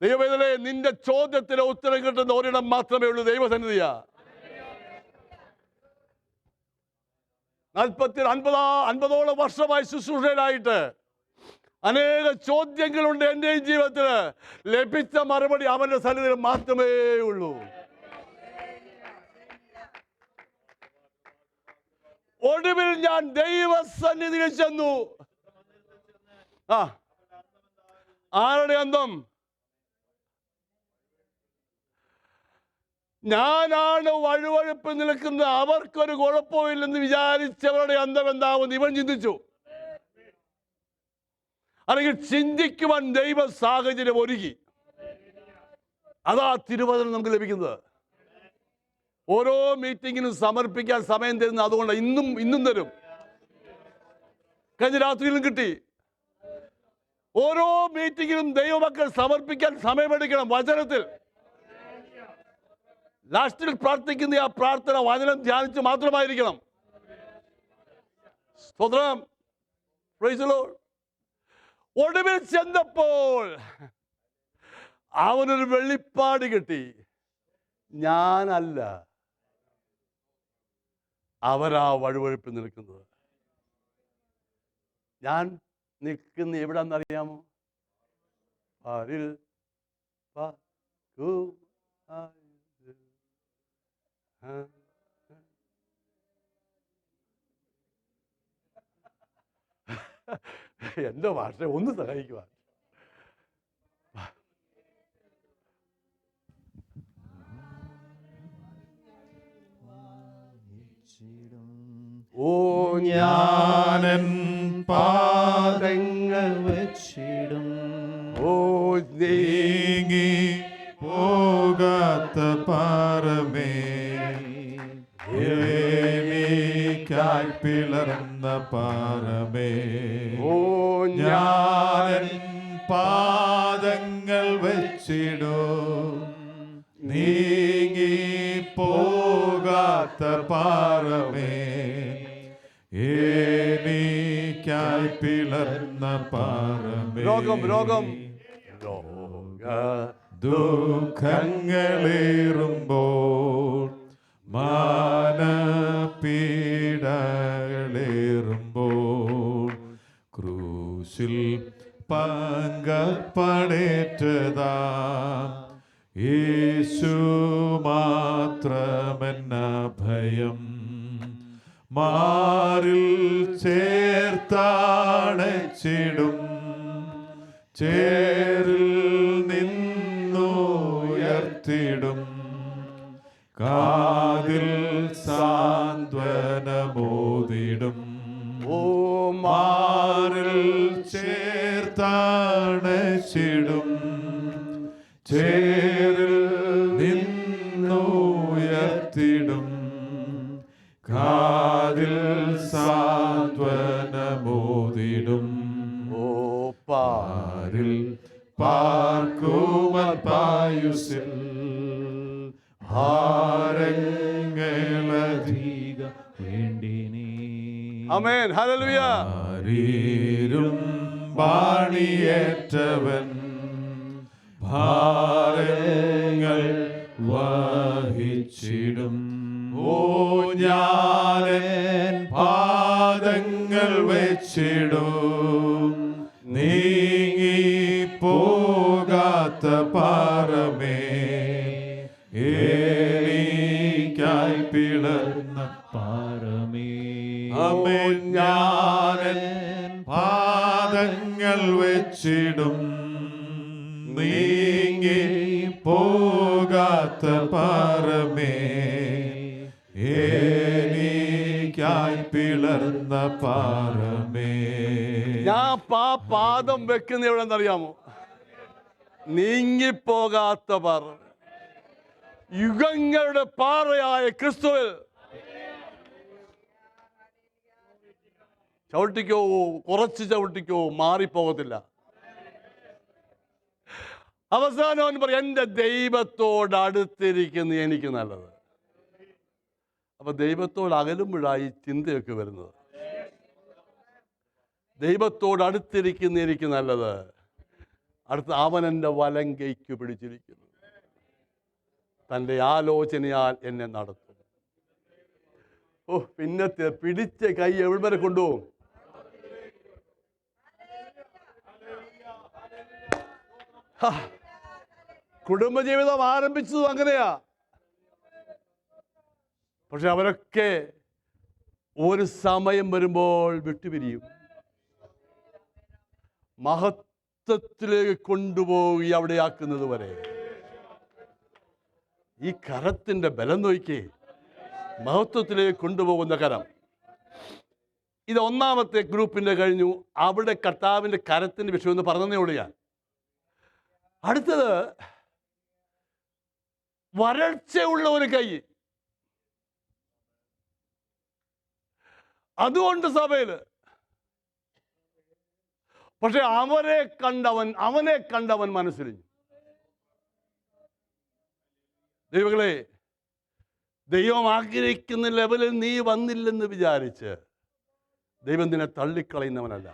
ദൈവവേദനേ, നിന്റെ ചോദ്യത്തിന് ഉത്തരം കിട്ടുന്ന ഒരിടം മാത്രമേ ഉള്ളൂ, ദൈവസന്നിധിയാ. 50-50ഓളം വർഷമായി ശുശ്രൂഷയിലായിട്ട് അനേക ചോദ്യങ്ങളുണ്ട് എൻ്റെയും ജീവിതത്തിൽ. ലഭിച്ച മറുപടി അവന്റെ സന്നിധിയിൽ മാത്രമേ ഉള്ളൂ. ഒടുവിൽ ഞാൻ ദൈവസന്നിധിയിൽ ചെന്നു. ആരുടെ അന്തം? ഞാനാണ് വഴുവഴുപ്പ് നിൽക്കുന്നത്, അവർക്കൊരു കുഴപ്പമില്ലെന്ന് വിചാരിച്ചവരുടെ അന്തം എന്താവുമെന്ന് ഇവൻ ചിന്തിച്ചു. അല്ലെങ്കിൽ ചിന്തിക്കുവാൻ ദൈവ സാഹചര്യം ഒരുക്കി. അതാ തിരുവചനം നമുക്ക് ലഭിക്കുന്നത്. ഓരോ മീറ്റിങ്ങിനും സമർപ്പിക്കാൻ സമയം തരുന്നത് അതുകൊണ്ട് ഇന്നും തരും. കഴിഞ്ഞ രാത്രിയിലും കിട്ടി. ഓരോ മീറ്റിങ്ങിനും ദൈവമക്കൾ സമർപ്പിക്കാൻ സമയമെടുക്കണം വചനത്തിൽ. ലാസ്റ്റിൽ പ്രാർത്ഥിക്കുന്ന ആ പ്രാർത്ഥന വചനം ധ്യാനിച്ച് മാത്രമായിരിക്കണം. സ്തോത്രം. Praise the Lord. ഒടുവിൽ ചെന്നപ്പോൾ അവനൊരു വെളിപ്പാട് കിട്ടി. ഞാനല്ല, അവരാ വഴുവഴുപ്പ് നിൽക്കുന്നത്. ഞാൻ നിൽക്കുന്ന എവിടാന്നറിയാമോ? എന്റെ ഭാഷ ഒന്ന് സഹായിക്കുവാൻ. ഓ ഞാനൻ പാദങ്ങൾ വച്ചിടും, ഓ നീങ്ങി പോകാത്ത പാറമേ, എനിക്കായി പിളർന്ന പാറമേ. ഓ ഞാനൻ പാദങ്ങൾ വച്ചിടും, നീങ്ങി പോകാത്ത പാറമേ, എനിക്കായി പിളർന്ന പാറമേ. രോഗം ദുഃഖങ്ങളേറുമ്പോൾ, മാനപീഡകളേറുമ്പോൾ, ക്രൂശിൽ പങ്കപ്പടേറ്റതാ യേശു മാത്രമെന്ന ഭയം മാറിൽ ചേർത്താണച്ചിടും, ചേറിൽ നിന്നുയർത്തിടും, കാതിൽ സാന്ത്വനമോദിടും. ഓ മാറിൽ ചേർത്താണച്ചിടും, ചേറിൽ നിന്നുയർത്തിടും, കാതിൽ സാന്ത്വനമോദിടും. ഓ പാരിൽ പാർക്കുമൽ പായുസിൽ ഭാരങ്ങളധിക വേണ്ടിനീ. ആമേൻ. ഹല്ലേലൂയ. ആരേരും പാണിയേറ്റവൻ ഭാരങ്ങൾ വഹിച്ചിടും. ഓ ഞാനൻ പാദങ്ങൾ വെച്ചിടും. നീങ്ങി പോകാത്ത പാറമേ, എനിക്കായി പിളർന്ന പാറമേ. ആമേൻ. ഞാനൻ പാദങ്ങൾ വെച്ചിടും. നീങ്ങി പോകാത്ത പാറമേ, എനിക്കായി പിളർന്ന പാറമേ. ഞാൻ പാദം വെക്കുന്ന എവിടെന്നറിയാമോ? നീങ്ങിപ്പോകാത്ത പാറ, യുഗങ്ങളുടെ പാറയായ ക്രിസ്തുവിൽ. ചവിട്ടിക്കോ, കുറച്ച് ചവിട്ടിക്കോ, മാറിപ്പോകത്തില്ല. അവസാനം അവൻ പറയും, എൻ്റെ ദൈവത്തോട് അടുത്തിരിക്കുന്ന എനിക്ക് നല്ലത്. അപ്പൊ ദൈവത്തോട് അകലുമ്പോഴായി ചിന്തയൊക്കെ വരുന്നത്. ദൈവത്തോട് അടുത്തിരിക്കുന്ന എനിക്ക് നല്ലത്. അടുത്ത അവൻ എൻ്റെ വലം കൈക്ക് പിടിച്ചിരിക്കുന്നു, തൻ്റെ ആലോചനയാൽ എന്നെ നടത്തും. ഓ, പിന്നത്തെ പിടിച്ച കൈ എവിടെ വരെ കൊണ്ടുപോകും? കുടുംബജീവിതം ആരംഭിച്ചതും അങ്ങനെയാ. പക്ഷെ അവരൊക്കെ ഒരു സമയം വരുമ്പോൾ വിട്ടുപിരിയും. മഹത്വത്തിലേക്ക് കൊണ്ടുപോയി അവിടെ ആക്കുന്നത് വരെ. ഈ കരത്തിന്റെ ബലം നോക്കിയേ, മഹത്വത്തിലേക്ക് കൊണ്ടുപോകുന്ന കരം. ഇത് ഒന്നാമത്തെ ഗ്രൂപ്പിന്റെ കഴിഞ്ഞു. അവിടെ കർത്താവിന്റെ കരത്തിന്റെ വിഷയം എന്ന് പറഞ്ഞതേ ഉള്ളൂ ഞാൻ. അടുത്തത് വരൾച്ചയുള്ള ഒരു കൈ. അതുകൊണ്ട് സഭയില് പക്ഷെ അവനെ കണ്ടവൻ മനസ്സിലിഞ്ഞു. ദൈവങ്ങളെ, ദൈവം ആഗ്രഹിക്കുന്ന ലെവലിൽ നീ വന്നില്ലെന്ന് വിചാരിച്ച് ദൈവം നിന്നെ തള്ളിക്കളയുന്നവനല്ല.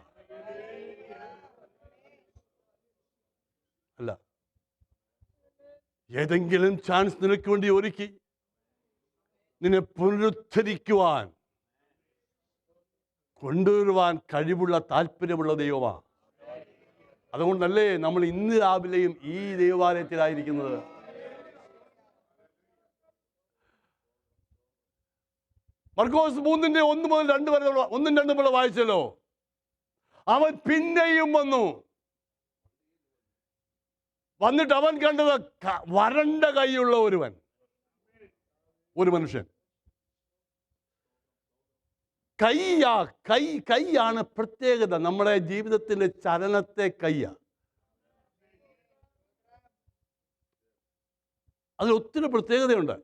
അല്ല, ഏതെങ്കിലും ചാൻസ് നിനക്ക് വേണ്ടി ഒരുക്കി നിന്നെ പുനരുദ്ധരിക്കുവാൻ കൊണ്ടുവരുവാൻ കഴിവുള്ള താല്പര്യമുള്ള ദൈവമാണ്. അതുകൊണ്ടല്ലേ നമ്മൾ ഇന്ന് രാവിലെയും ഈ ദൈവാലയത്തിലായിരിക്കുന്നത്. മർക്കോസ് 3:1-2 വരെ 1-2 വായിച്ചല്ലോ. അവൻ പിന്നെയും വന്നിട്ട് അവൻ കണ്ടത് വരണ്ട കൈയുള്ള ഒരു മനുഷ്യൻ. കൈയാണ് പ്രത്യേകത. നമ്മുടെ ജീവിതത്തിന്റെ ചലനത്തെ കയ്യാ. അതിൽ ഒത്തിരി പ്രത്യേകതയുണ്ട്.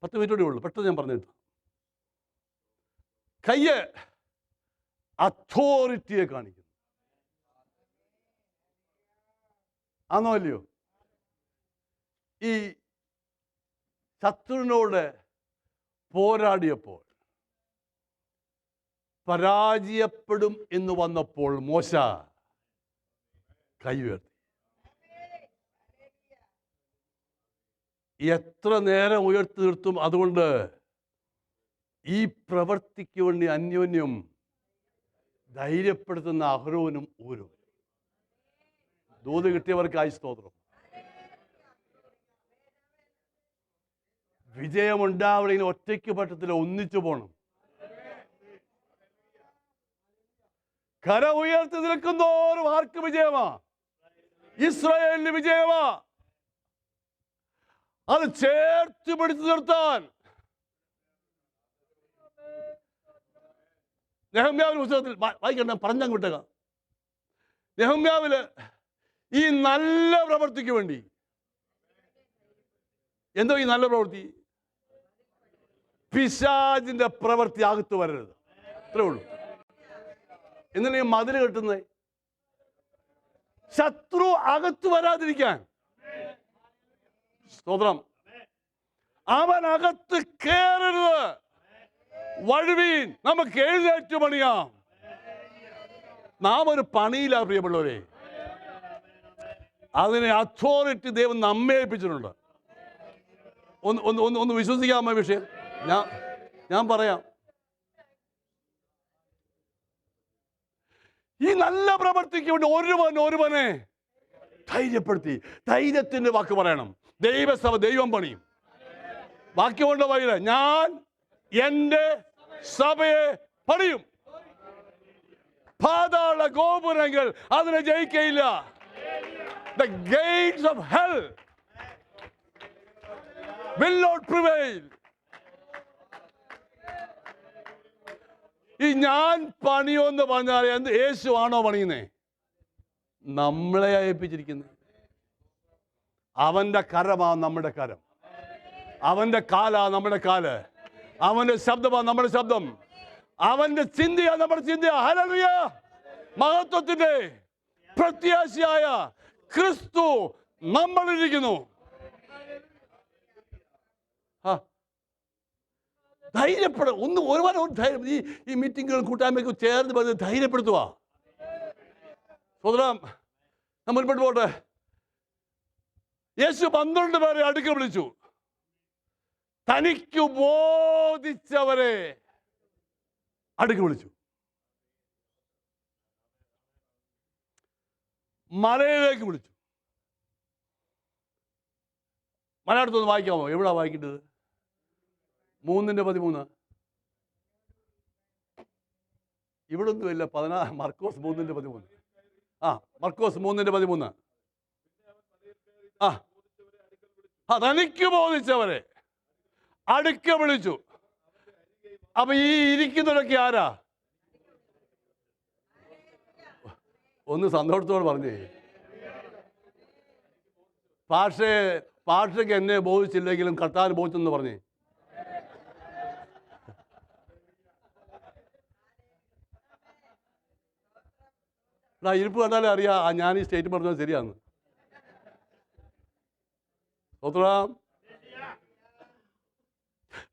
10 മിനിറ്റ് കൂടെ ഉള്ളൂ, പെട്ടെന്ന് ഞാൻ പറഞ്ഞിട്ട്. കയ്യ് അതോറിറ്റിയെ കാണിക്കുന്നു. ആണോ അല്ലയോ? ഈ ശത്രുവിനോട് പോരാടിയപ്പോൾ പരാജയപ്പെടും എന്ന് വന്നപ്പോൾ മോശ കൈ ഉയർത്തി. എത്ര നേരം ഉയർത്തി നിർത്തും? അതുകൊണ്ട് ഈ പ്രവൃത്തിക്ക് വേണ്ടി അന്യോന്യം ധൈര്യപ്പെടുത്തുന്ന അഹ്റോനും ഊരും. ദൂത് കിട്ടിയവർക്കായി സ്തോത്രം. വിജയമുണ്ടാവിടെ ഇങ്ങനെ ഒറ്റയ്ക്ക് പറ്റത്തില്ല, ഒന്നിച്ചു പോകണം. കര ഉയർത്തി നിൽക്കുന്നോറും ആർക്ക് വിജയമാ? ഇസ്രായേലിന് വിജയമാ. അത് ചേർത്ത് പിടിച്ചു നിർത്താൻ നെഹമ്യാവിന്റെ പുസ്തകത്തിൽ വായിക്കണ്ട, പറഞ്ഞങ്ങോട്ടേക്ക. നെഹമ്യാവില് ഈ നല്ല പ്രവൃത്തിക്ക് വേണ്ടി എന്തോ ഈ നല്ല പ്രവൃത്തി, പിശാചിന്റെ പ്രവൃത്തി അകത്ത് വരരുത്, അത്രേ ഉള്ളൂ. എന്തിനാ ഈ മതില് കെട്ടുന്നത്? ശത്രു അകത്ത് വരാതിരിക്കാൻ. സ്തോത്രം. അവനകത്ത് കയറരുത്. വഴുവീൻ, നമുക്ക് എഴുന്നേറ്റ് പണിയാം. നാം ഒരു പണിയില്ല പ്രിയമുള്ളവരെ. അതിനെ അതോറിറ്റി ദൈവം നമ്മെ ഏൽപ്പിച്ചിട്ടുണ്ട്. ഒന്ന് വിശ്വസിക്കാമോ വിഷയം? ഞാൻ പറയാം. ഈ നല്ല പ്രവർത്തിക്ക് വേണ്ടി ഒരുവനെ ധൈര്യപ്പെടുത്തി. ധൈര്യത്തിന്റെ വാക്ക് പറയണം. ദൈവസഭ ദൈവം പണിയും. വാക്യം കൊണ്ട് പറയില്ല, ഞാൻ എൻ്റെ സഭയെ പണിയും. പാതാള ഗോപുരങ്ങൾ അതിനെ ജയിക്കയില്ല. The gates of hell will not prevail. ഈ ഞാൻ പണിയോന്ന് പറഞ്ഞാൽ എന്ത്? യേശു ആണോ പണിയുന്നേ? നമ്മളെ ഏൽപ്പിച്ചിരിക്കുന്നത്. അവന്റെ കരമാ നമ്മുടെ കരം, അവന്റെ കാലാ നമ്മുടെ കാല്, അവന്റെ ശബ്ദമാ നമ്മുടെ ശബ്ദം, അവന്റെ ചിന്തയാ നമ്മുടെ ചിന്ത. ഹല്ലേലൂയ! മഹത്വത്തിന്റെ പ്രത്യാശയായ ക്രിസ്തു നമ്മളിരിക്കുന്നു. ധൈര്യപ്പെടും. ഒരുപാട് ധൈര്യം. ഈ മീറ്റിങ്ങുകൾ കൂട്ടായ്മയ്ക്ക് ചേർന്ന് പറഞ്ഞ് ധൈര്യപ്പെടുത്തുക. സോദരം, നമ്മൾ മുൻപോട്ട് പോട്ടെ. യേശു 12 പേരെ അടുക്ക വിളിച്ചു. തനിക്ക് ബോധിച്ചവരെ അടുക്ക വിളിച്ചു. മലയിലേക്ക് വിളിച്ചു. മലയാളത്തൊന്ന് വായിക്കാമോ? എവിടാ വായിക്കേണ്ടത്? 3:13. ഇവിടെ ഒന്നുമില്ല. മർക്കോസ് 3:13. മർക്കോസ് 3:13. തനിക്ക് ബോധിച്ചവരെ അടുക്ക വിളിച്ചു. അപ്പൊ ഈ ഇരിക്കുന്നവരൊക്കെ ആരാ? ഒന്ന് സന്തോഷത്തോടെ പറഞ്ഞേ. പാഷയ്ക്ക് എന്നെ ബോധിച്ചില്ലെങ്കിലും കർത്താവിന് ബോധിച്ചെന്ന് പറഞ്ഞേ. ഇരിപ്പ് കണ്ടാലേ അറിയാം ഞാൻ ഈ സ്റ്റേറ്റ് പറഞ്ഞത് ശരിയാന്ന്.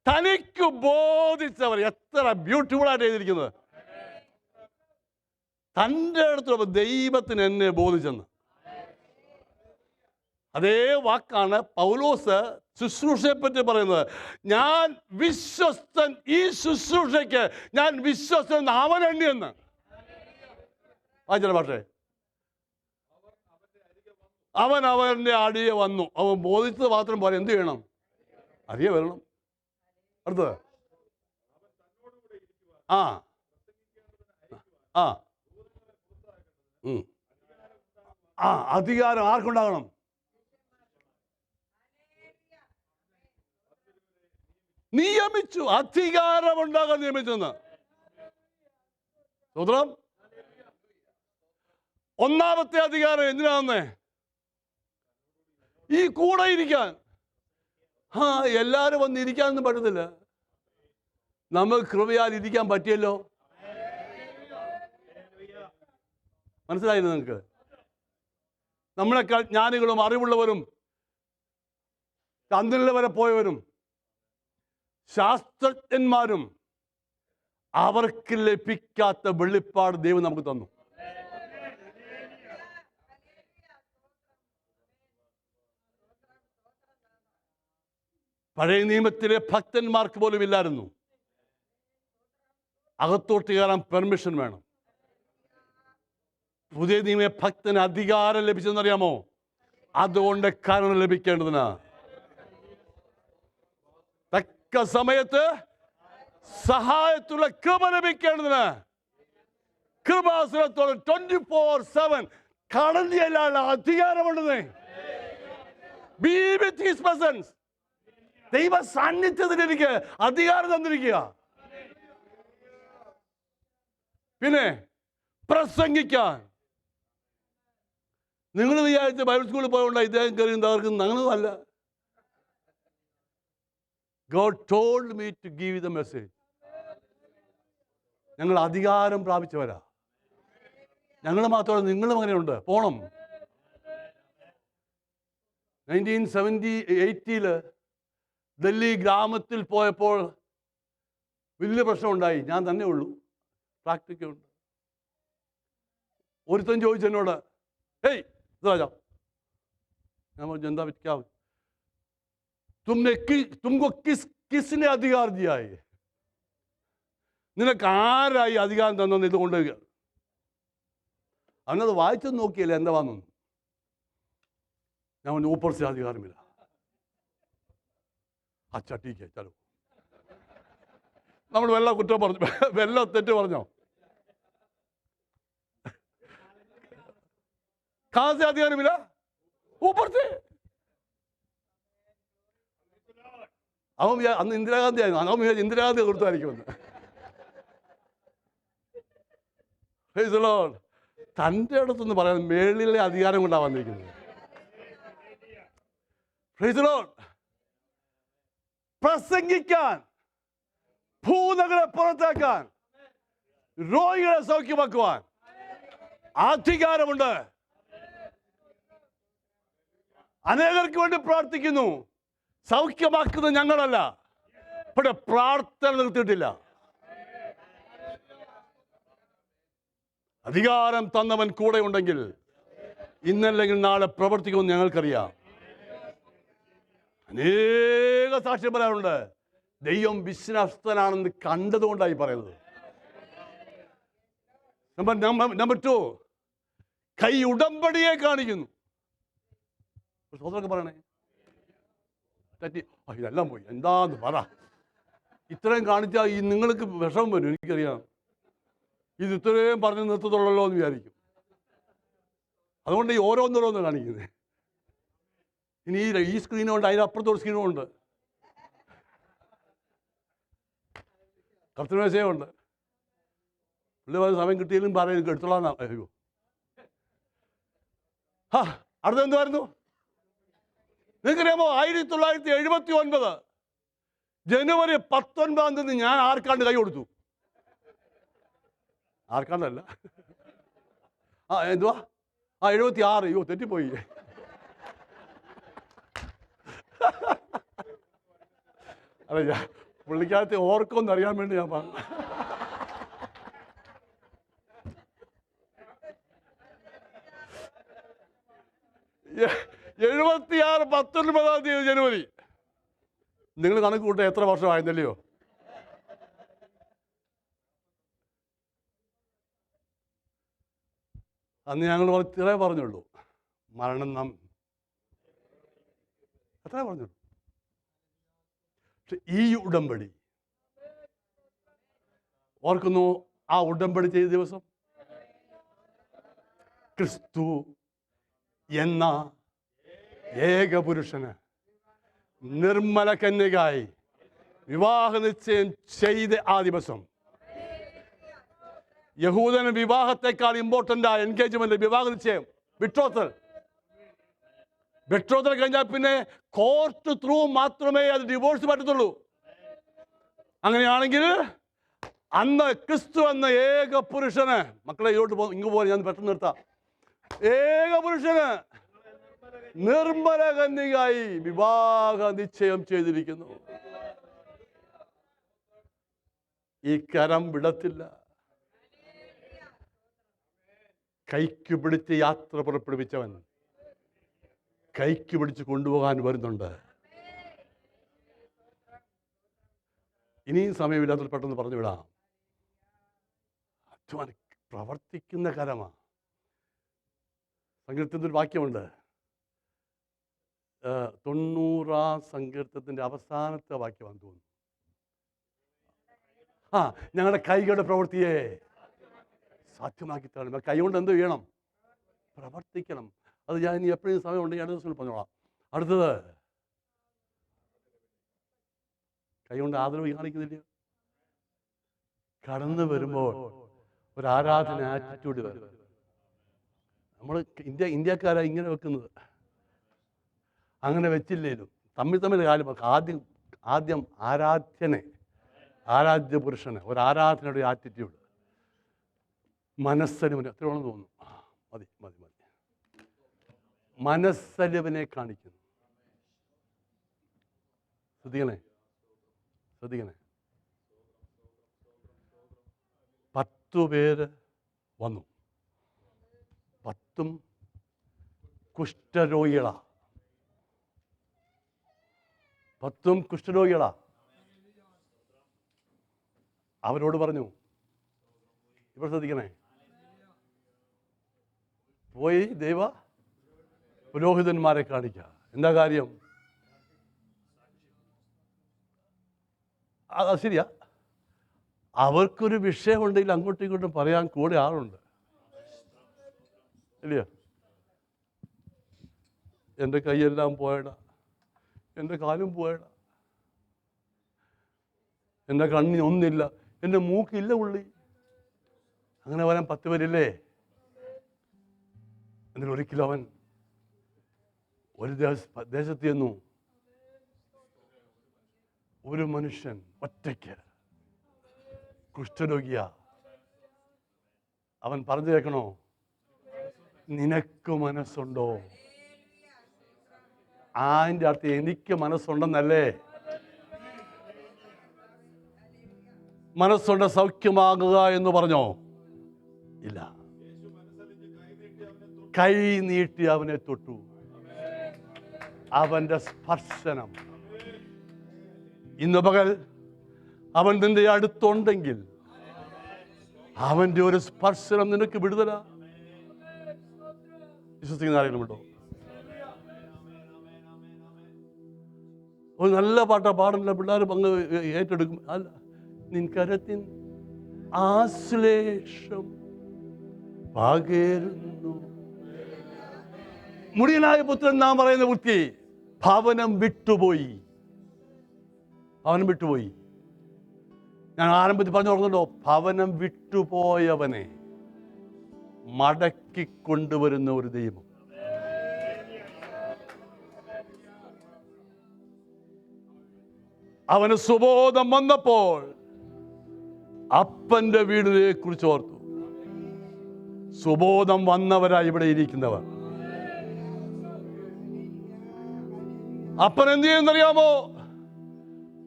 തനിക്ക് ബോധിച്ചവർ. എത്ര ബ്യൂട്ടിഫുൾ ആയിട്ട് എഴുതിയിരിക്കുന്നത്. തൻ്റെ അടുത്തുള്ള ദൈവത്തിന് എന്നെ ബോധിച്ചെന്ന്. അതേ വാക്കാണ് പൗലോസ് ശുശ്രൂഷയെ പറ്റി പറയുന്നത്. ഞാൻ വിശ്വസ്തൻ, ഈ ശുശ്രൂഷയ്ക്ക് ഞാൻ വിശ്വസ്തൻ, അവൻ എണ്ണിയെന്ന്. വായിച്ച ഭാഷേ, അവൻ അവൻ്റെ അടിയെ വന്നു. അവൻ ബോധിച്ചത് മാത്രം പോലെ എന്ത് ചെയ്യണം? അരിയെ വരണം. അടുത്തത് അധികാരം ആർക്കുണ്ടാകണം? നിയമിച്ചു. അധികാരം ഉണ്ടാകാൻ നിയമിച്ചെന്ന്. സൂത്രം ഒന്നാമത്തെ അധികാരം എന്തിനാന്നേ? ഈ കൂടെ ഇരിക്കാൻ. എല്ലാവരും വന്നിരിക്കാനൊന്നും പറ്റത്തില്ല. നമുക്ക് കൃപയാൽ ഇരിക്കാൻ പറ്റിയല്ലോ. മനസ്സിലായില്ല നിങ്ങൾക്ക്? നമ്മളെക്കാൾ ജ്ഞാനികളും അറിവുള്ളവരും ചന്ദ്രനിൽ വരെ പോയവരും ശാസ്ത്രജ്ഞന്മാരും അവർക്ക് ലഭിക്കാത്ത വെളിപ്പാട് ദൈവം നമുക്ക് തന്നു. പഴയ നിയമത്തിലെ ഭക്തന്മാർക്ക് പോലും ഇല്ലായിരുന്നു. അകത്തോട്ട് കയറാൻ പെർമിഷൻ വേണം. പുതിയ നിയമ ഭക്തന് അധികാരം ലഭിച്ചെന്നറിയാമോ? അതുകൊണ്ട് കരുണ ലഭിക്കേണ്ടതിനാ. തക്ക സമയത്ത് സഹായത്തുള്ള കൃപ ലഭിക്കേണ്ടതിന് കൃപാസനത്തോടെ 24/7 കടന്നു ചെല്ലാനുള്ള അധികാരമുണ്ടെന്നേ. Be with his presence. ദൈവ സാന്നിധ്യത്തിൽ എനിക്ക് അധികാരം തന്നിരിക്കുക. പിന്നെ പ്രസംഗിക്കാൻ. നിങ്ങൾ വിചാരിച്ച ബൈബിൾ സ്കൂളിൽ പോയോണ്ട ഇദ്ദേഹം കയറി തകർക്കുന്ന ഞങ്ങളല്ല. God told me to give the message. ഞങ്ങൾ അധികാരം പ്രാപിച്ചവരാ. ഞങ്ങൾ മാത്രമല്ല, നിങ്ങളും അങ്ങനെയുണ്ട്. പോണം. 1980 ഡൽഹി ഗ്രാമത്തിൽ പോയപ്പോൾ വലിയ പ്രശ്നമുണ്ടായി. ഞാൻ തന്നെ ഉള്ളൂ, പ്രാക്ടിക്കുണ്ട്. ഒരുത്തൻ ചോദിച്ചു എന്നോട്, ഹേയ് രാജാ, ഞാൻ പറഞ്ഞു എന്താ പറ്റിക്കാവ്, തുമ്കോ കിസിനെ അധികാർ ദിയായി, നിനക്ക് ആരായി അധികാരം തന്നെന്ന് ഇത് കൊണ്ടുവരിക. അവനത് വായിച്ചത് നോക്കിയല്ലേ എന്താ വന്നു. ഞാൻ പറഞ്ഞു ऊपर से अधिकार मिला. अच्छा ठीक है चलो. നമ്മൾ വല്ല കുറ്റം പറഞ്ഞു, വല്ല തെറ്റ് പറഞ്ഞോ? कहाँ से अधिकार मिला? ऊपर से. അവൻ അന്ന് ഇന്ദിരാഗാന്ധി ആയിരുന്നു, അവൻ ഇന്ദിരാഗാന്ധി കൊടുത്തായിരിക്കുമെന്ന്. തൻ്റെ അടുത്തൊന്ന് പറയാൻ മേളിലെ അധികാരം കൊണ്ടാണ് വന്നിരിക്കുന്നത്. പ്രസംഗിക്കാൻ, ഭൂതങ്ങളെ പുറത്താക്കാൻ, രോഗികളെ സൗഖ്യമാക്കുവാൻ അധികാരമുണ്ട്. അനേകർക്ക് വേണ്ടി പ്രാർത്ഥിക്കുന്നു. സൗഖ്യമാക്കുന്നത് ഞങ്ങളല്ല, പക്ഷെ പ്രാർത്ഥന നിർത്തിയിട്ടില്ല. അധികാരം തന്നവൻ കൂടെ ഉണ്ടെങ്കിൽ ഇന്നല്ലെങ്കിൽ നാളെ പ്രവർത്തിക്കുമെന്ന് ഞങ്ങൾക്കറിയാം. അനേക സാക്ഷ്യം പറയാനുണ്ട്. ദൈവം വിശ്വസ്തനാണെന്ന് കണ്ടതുകൊണ്ടായി പറയുന്നത്. നമ്പർ 2, കൈ ഉടമ്പടിയെ കാണിക്കുന്നു. സഹോദരൊക്കെ പറയണേ, തെറ്റി ഇതെല്ലാം പോയി എന്താന്ന് പറ. ഇത്രയും കാണിച്ചാൽ ഈ നിങ്ങൾക്ക് വിഷമം വരും, എനിക്കറിയാം. ഇത് ഇത്രയും പറഞ്ഞ് നിർത്തത്തുള്ളല്ലോ എന്ന് വിചാരിക്കും. അതുകൊണ്ട് ഈ ഓരോന്നോരോന്ന് കാണിക്കുന്നത്. ഇനി ഈ സ്ക്രീനുണ്ട്, അതിനപ്പുറത്തൊരു സ്ക്രീനുമുണ്ട്, കർത്തൃമേശയുണ്ട്. പുള്ളി സമയം കിട്ടിയാലും പറയും എടുത്തോളാം. അയ്യോ, അടുത്തെന്തുമായിരുന്നു നിങ്ങൾക്കറിയാമോ? 1979 ജനുവരി 19 ഞാൻ ആർക്കാണ്ട് കൈ കൊടുത്തു. ആർക്കാണ്ടല്ല, എന്തുവാ 76. അയ്യോ തെറ്റിപ്പോയി. അല്ല, ഞാൻ പുള്ളിക്കാലത്തെ ഓർക്കൊന്നും അറിയാൻ വേണ്ടി ഞാൻ പറഞ്ഞു. ാണ് 19 ജനുവരി. നിങ്ങൾ കണക്ക് കൂട്ട എത്ര വർഷമായിരുന്നല്ലയോ? അന്ന് ഞങ്ങൾ ഇത്രേ പറഞ്ഞുള്ളൂ, മരണം അത്രേ പറഞ്ഞുള്ളൂ. പക്ഷെ ഈ ഉടമ്പടി ഓർക്കുന്നു, ആ ഉടമ്പടി ചെയ്ത ദിവസം ക്രിസ്തു എന്ന ഏകപുരുഷന് നിർമ്മല കന്യകായി വിവാഹ നിശ്ചയം ചെയ്ത ആ ദിവസം, യഹൂദന് വിവാഹത്തെക്കാൾ ഇമ്പോർട്ടൻ്റ് ആ എൻഗേജ്മെന്റ്, വിവാഹ നിശ്ചയം, ബെട്രോത്തൽ കഴിഞ്ഞാൽ പിന്നെ കോർട്ട് ത്രൂ മാത്രമേ അത് ഡിവോഴ്സ് പറ്റത്തുള്ളൂ. അങ്ങനെയാണെങ്കിൽ അന്ന് ക്രിസ്തു എന്ന ഏക പുരുഷന്, മക്കളെ ഇങ്ങ് പോലെ ഞാൻ പെട്ടെന്ന് നിർത്താം, ഏക പുരുഷന് നിർമ്മല കന്യകായി വിവാഹ നിശ്ചയം ചെയ്തിരിക്കുന്നു. ഈ കരം വിടത്തില്ല. കൈക്ക് പിടിച്ച് യാത്ര പുറപ്പെടുവിച്ചവൻ കൈക്ക് പിടിച്ച് കൊണ്ടുപോകാൻ വരുന്നുണ്ട്. ഇനിയും സമയമില്ലാത്ത പെട്ടെന്ന് പറഞ്ഞു വിടാം. പ്രവർത്തിക്കുന്ന കരമാണ്. സങ്കീർത്തനത്തിൽ ഒരു വാക്യമുണ്ട്, 90 സങ്കീർത്തനത്തിൻ്റെ അവസാനത്തെ വാക്യമാണെന്ന് തോന്നുന്നു. ഞങ്ങളുടെ കൈകളുടെ പ്രവൃത്തിയെ സാധ്യമാക്കി തരണം. കൈ കൊണ്ട് എന്ത് ചെയ്യണം? പ്രവർത്തിക്കണം. അത് ഞാൻ ഇനി എപ്പോഴും സമയമുണ്ടെങ്കിൽ അടുത്ത ദിവസം പറഞ്ഞോളാം. അടുത്തത്, കൈ കൊണ്ട് ആദരവ് കാണിക്കുന്നില്ല. കടന്നു വരുമ്പോൾ ഒരു ആരാധന ആറ്റിറ്റ്യൂഡ് വരും. നമ്മൾ ഇന്ത്യക്കാരാണ് ഇങ്ങനെ വെക്കുന്നത്. അങ്ങനെ വെച്ചില്ലേലും തമ്മിൽ കാര്യം ആദ്യം ആരാധ്യ പുരുഷന് ഒരു ആരാധനയുടെ ഒരു ആറ്റിറ്റ്യൂഡ്, മനസ്സലിവിനെ എത്രയോളം തോന്നുന്നു. മതി മനസ്സലിവിനെ കാണിക്കുന്നു. ശ്രദ്ധിക്കണേ, ശ്രദ്ധിക്കണേ. 10 പേര് വന്നു. 10 കുഷ്ഠരോഗികളാ. 10 കുഷ്ഠരോഗികളാ. അവരോട് പറഞ്ഞു, ഇവിടെ ശ്രദ്ധിക്കണേ, പോയി ദൈവ പുരോഹിതന്മാരെ കാണിക്കുക. എന്താ കാര്യം? അത് ശരിയാ, അവർക്കൊരു വിഷയമുണ്ടെങ്കിൽ അങ്ങോട്ടും ഇങ്ങോട്ടും പറയാൻ കൂടെ ആളുണ്ട്, ഇല്ലയോ? എൻ്റെ കൈയെല്ലാം പോയടാ, എൻ്റെ കാലും പോയടാ, എൻ്റെ കണ്ണിന് ഒന്നില്ല, എൻ്റെ മൂക്കില്ല ഉള്ളി. അങ്ങനെ വരാൻ 10 പേരില്ലേ? എന്നിട്ട് ഒരിക്കലും അവൻ ഒരു ദേശത്ത് ചെന്നു. ഒരു മനുഷ്യൻ ഒറ്റയ്ക്ക് കുഷ്ഠരോഗിയാ. അവൻ പറഞ്ഞു കേൾക്കണോ, നിനക്ക് മനസ്സുണ്ടോ? അതിൻ്റെ അർത്ഥം എനിക്ക് മനസ്സുണ്ടെന്നല്ലേ? മനസ്സുണ്ട് സൗഖ്യമാകുക എന്ന് പറഞ്ഞോ? ഇല്ല. കൈ നീട്ടി അവനെ തൊട്ടു. അവന്റെ സ്പർശനം. ഇന്ന് പകൽ അവൻ നിന്റെ അടുത്തുണ്ടെങ്കിൽ അവന്റെ ഒരു സ്പർശനം നിനക്ക് വിടുതല. വിശ്വസിക്കുന്ന ആരെങ്കിലും ഉണ്ടോ? ഒരു നല്ല പാട്ടാ പാടുന്ന പിള്ളേർ പങ്ക് ഏറ്റെടുക്കും. അല്ല, നിൻ കരത്തിൻ ആശ്ലേഷം പകരുന്നു. മുടിയനായ പുത്രൻ നാം പറയുന്ന വൃത്തി ഭവനം വിട്ടുപോയി. ഭവനം വിട്ടുപോയി. ഞാൻ ആരംഭത്തിൽ പറഞ്ഞു ഓർമ്മല്ലോ, ഭവനം വിട്ടുപോയവനെ മടക്കിക്കൊണ്ടുവരുന്ന ഒരു ദൈവം. അവന് സുബോധം വന്നപ്പോൾ അപ്പന്റെ വീടിനെ കുറിച്ച് ഓർത്തു. സുബോധം വന്നവരായി ഇവിടെ ഇരിക്കുന്നവർ. അപ്പൻ എന്ത് ചെയ്യുന്നറിയാമോ?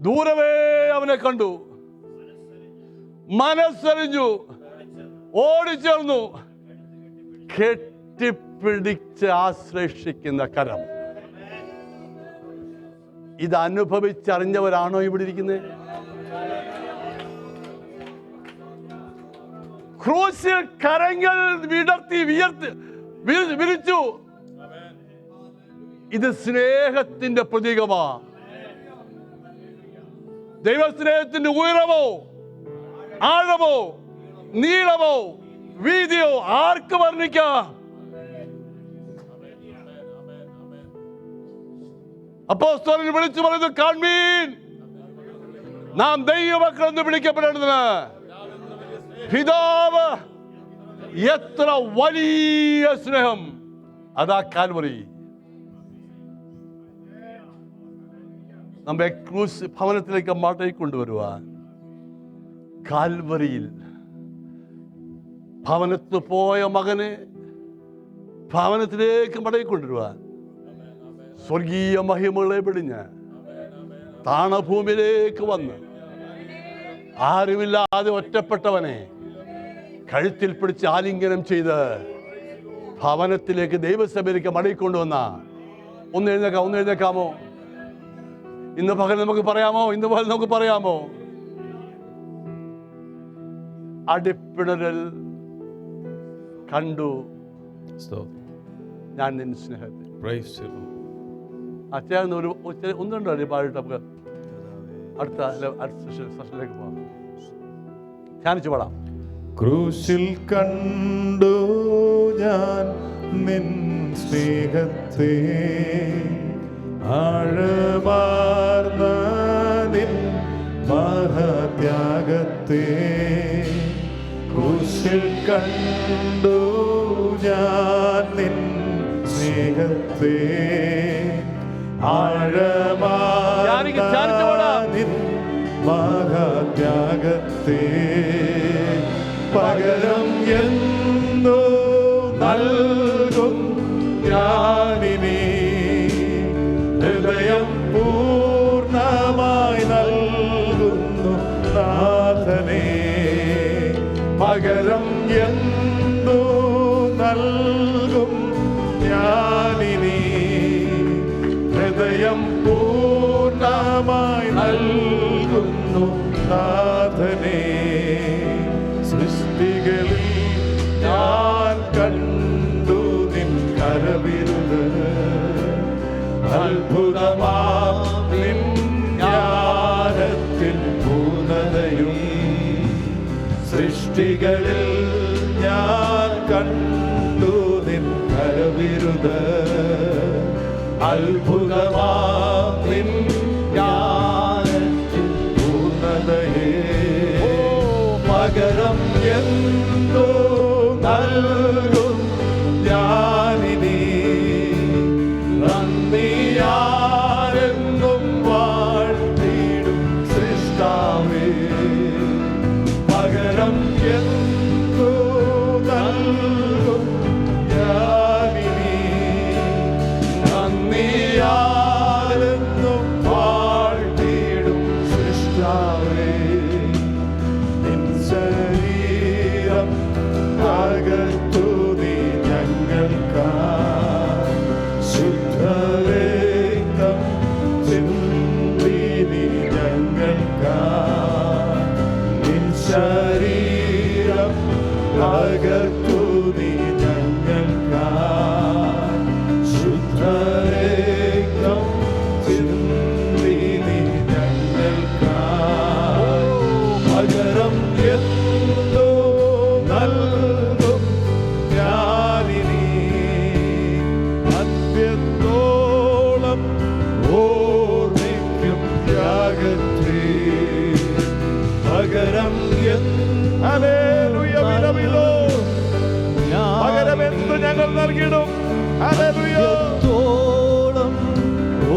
ദൂരവേ അവനെ കണ്ടു, മനസ്സറിഞ്ഞു, ഓടിച്ചേർന്നു, കെട്ടിപ്പിടിച്ച് ആശ്ലേഷിക്കുന്ന കരം. ഇത് അനുഭവിച്ചറിഞ്ഞവരാണോ ഇവിടെ ഇരിക്കുന്നത്? ക്രൂശിൽ കരങ്ങൾ വിടർത്തി വിരിച്ചു. ഇത് സ്നേഹത്തിന്റെ പ്രതീകമാ. ദൈവസ്നേഹത്തിന്റെ ഉയരമോ ആഴമോ നീളമോ വീതിയോ ആർക്ക് വർണ്ണിക്കാം? അപ്പോസ്തലൻ വിളിച്ചു പറയുന്നു, കാൺമീൻ, നാം ദൈവമക്കൾ എന്ന് വിളിക്കപ്പെടേണ്ടതിന് പിതാവ് എത്ര വലിയ സ്നേഹം. അതാ കാൽവറി. നമ്മെ ക്രൂസ് ഭവനത്തിലേക്ക് മടക്കി കൊണ്ടുവരുവാൻ കാൽവറിയിൽ ഭവനത്ത് പോയ മകനെ ഭവനത്തിലേക്ക് മടക്കി കൊണ്ടുവരുവാൻ സ്വർഗീയ മഹിമകളെ പിടിഞ്ഞ് താണഭൂമിയിലേക്ക് വന്ന് ആരുമില്ലാതെ ഒറ്റപ്പെട്ടവനെ കഴുത്തിൽ പിടിച്ച് ആലിംഗനം ചെയ്ത് ഭവനത്തിലേക്ക് ദൈവസഭയിലേക്ക് മടക്കിക്കൊണ്ടുവന്ന ഒന്ന് എഴുന്നേക്കാമോ? ഇന്ന് പകൽ നമുക്ക് പറയാമോ? അടിപ്പിണരൽ കണ്ടു ഞാൻ നിന്റെ സ്നേഹത്തെ. ചേർന്ന് ഒന്ന് രണ്ടോ പാടിട്ട് നമുക്ക് അടുത്ത സെഷനിലേക്ക് പോകാം. ധ്യാനിച്ചു പാടാം. ക്രൂശിൽ കണ്ടു ഞാൻ നിൻ സ്നേഹത്തെ, ആഴമാർന്ന നിൻ മഹത്യാഗത്തെ. ക്രൂശിൽ കണ്ടു ഞാൻ നിൻ സ്നേഹത്തെ, ആഴമാർന്ന നിൻ മഹത്യാഗത്തെ. പകരം എന്നു നൽകും ഞാനിനി ഹൃദയം പൂർണ്ണ പകരം എന്തു നൽകും ഞാനിനി? ഹൃദയം പൂർണ്ണമായി നൽകുന്നു നാഥനേ. സൃഷ്ടികളിൽ ഞാൻ കണ്ടു നിൻ കരവിരുത്, അത്ഭുതമാം നിൻ ജ്ഞാനത്തിൻ പൂർണ്ണതയും. സൃഷ്ടികളിൽ ഞാൻ കണ്ടു നിൻ കരവിരുത്, അത്ഭുതമാം നിൻ ജ്ഞാനത്തിൻ പൂർണ്ണതയേ. പകരം എന്തു നൽകും ഞാനിനി? നന്ദിയാരെന്നും വാഴ്ത്തിടും സൃഷ്ടാവേ. പകരം എന്തു നൽകും ഞാനിനി? നന്ദിയാരെന്നും വാഴ്ത്തിടും സൃഷ്ടാവേ. നിൻ ശരീരം തകർത്തു നീ ഞങ്ങൾക്കായി, ശുദ്ധരക്തം ചിന്തി നീ ഞങ്ങൾക്കായി. നിൻ ശരീരം തകർത്തു നീ ഞങ്ങൾക്കായി, ശുദ്ധരക്തം ചിന്തി നീ ഞങ്ങൾക്കായി. പകരം എന്തു നൽകും ഞാനിനി? അന്ത്യത്തോളം ഓർമ്മിക്കും ത്യാഗത്തെ. പകരം പകരം എന്തു ഞങ്ങൾ നൽകിടും? അന്ത്യത്തോളം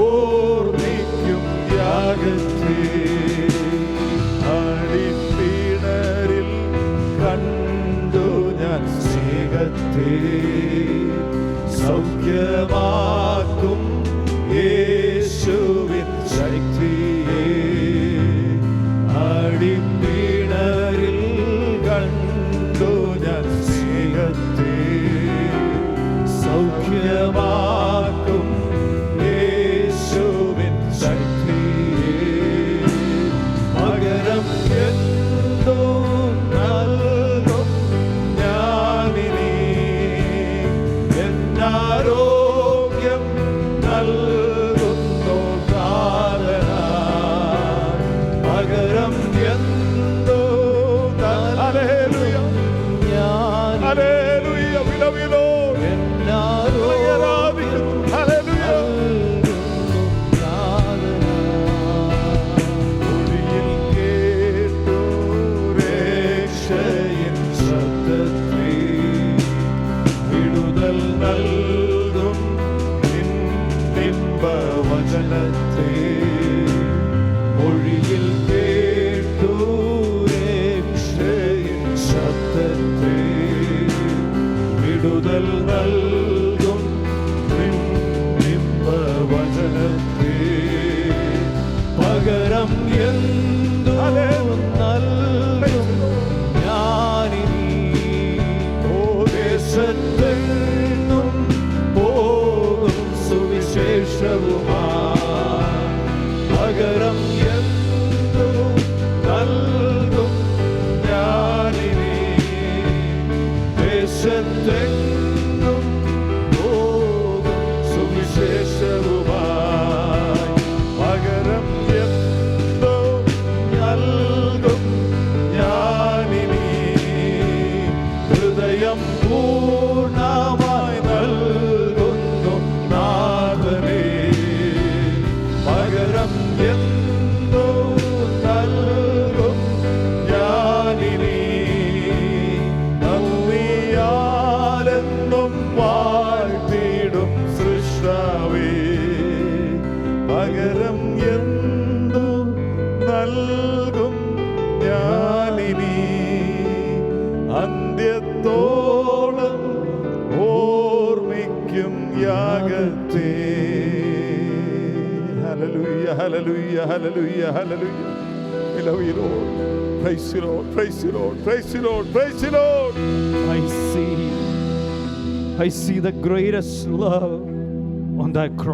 ഓർമ്മിക്കും ത്യാഗത്തെ. അടിപ്പിണരിൽ കണ്ടു ഞാൻ സ്നേഹത്തെ, സൗഖ്യമാക്കും യേശുവിൻ ശക്തിയെ. അടിപ്പിണരിൽ കണ്ടു ഞാൻ സ്നേഹത്തെ, സൗഖ്യമാക്കും യേശുവിൻ ശക്തിയെ. പകരം എന്തു നൽകും ഞാനിനി? എന്നാരോഗ്യം നൽകുന്നു കാലനായി. പകരം എന്തു നൽകും ഹല്ലേലൂയ വിലവിലോ എന്നാരോഗ്യം നൽകുന്നു കാലനായി. ഒരിയിൽ കേട്ടു രക്ഷയിൻ ശബ്ദത്തെ, വിടുതൽ നൽകും നിൻപവചനത്തെ. ഒഴിയിൽ കേട്ടു രക്ഷയിൻ ശബ്ദത്തെ, വിടുതൽ നൽകും നിൻപവചനത്തെ. പകരം എന്തു നൽകും ഞാനിനി? ഓ ദേശത്തെങ്ങും പോകും സുവിശേഷവുമായി. പകരം എന്തു നൽകും ഞാനിനി? ദേശത്തെങ്ങും പോകും സുവിശേഷവുമായി. പകരം എന്തു നൽകും ഞാനിനി? ഹൃദയം പൂർണ്ണമായി നൽകുന്നു നാഥനേ. പകരം എന്തു നൽകും ഞാനിനി? നന്ദിയാലെന്നും വാഴ്ത്തിടും സൃഷ്ടാവേ. പകരം എന്തു നൽകും ഞാനിനി? അന്ത്യത്തോളം ഓർമ്മിക്കും യാഗത്തെ. Hallelujah hallelujah hallelujah hallelujah. We love you, Lord. Praise you, Lord. Praise you, Lord. Praise you, Lord. Praise you, Lord. I see the greatest love on that cross.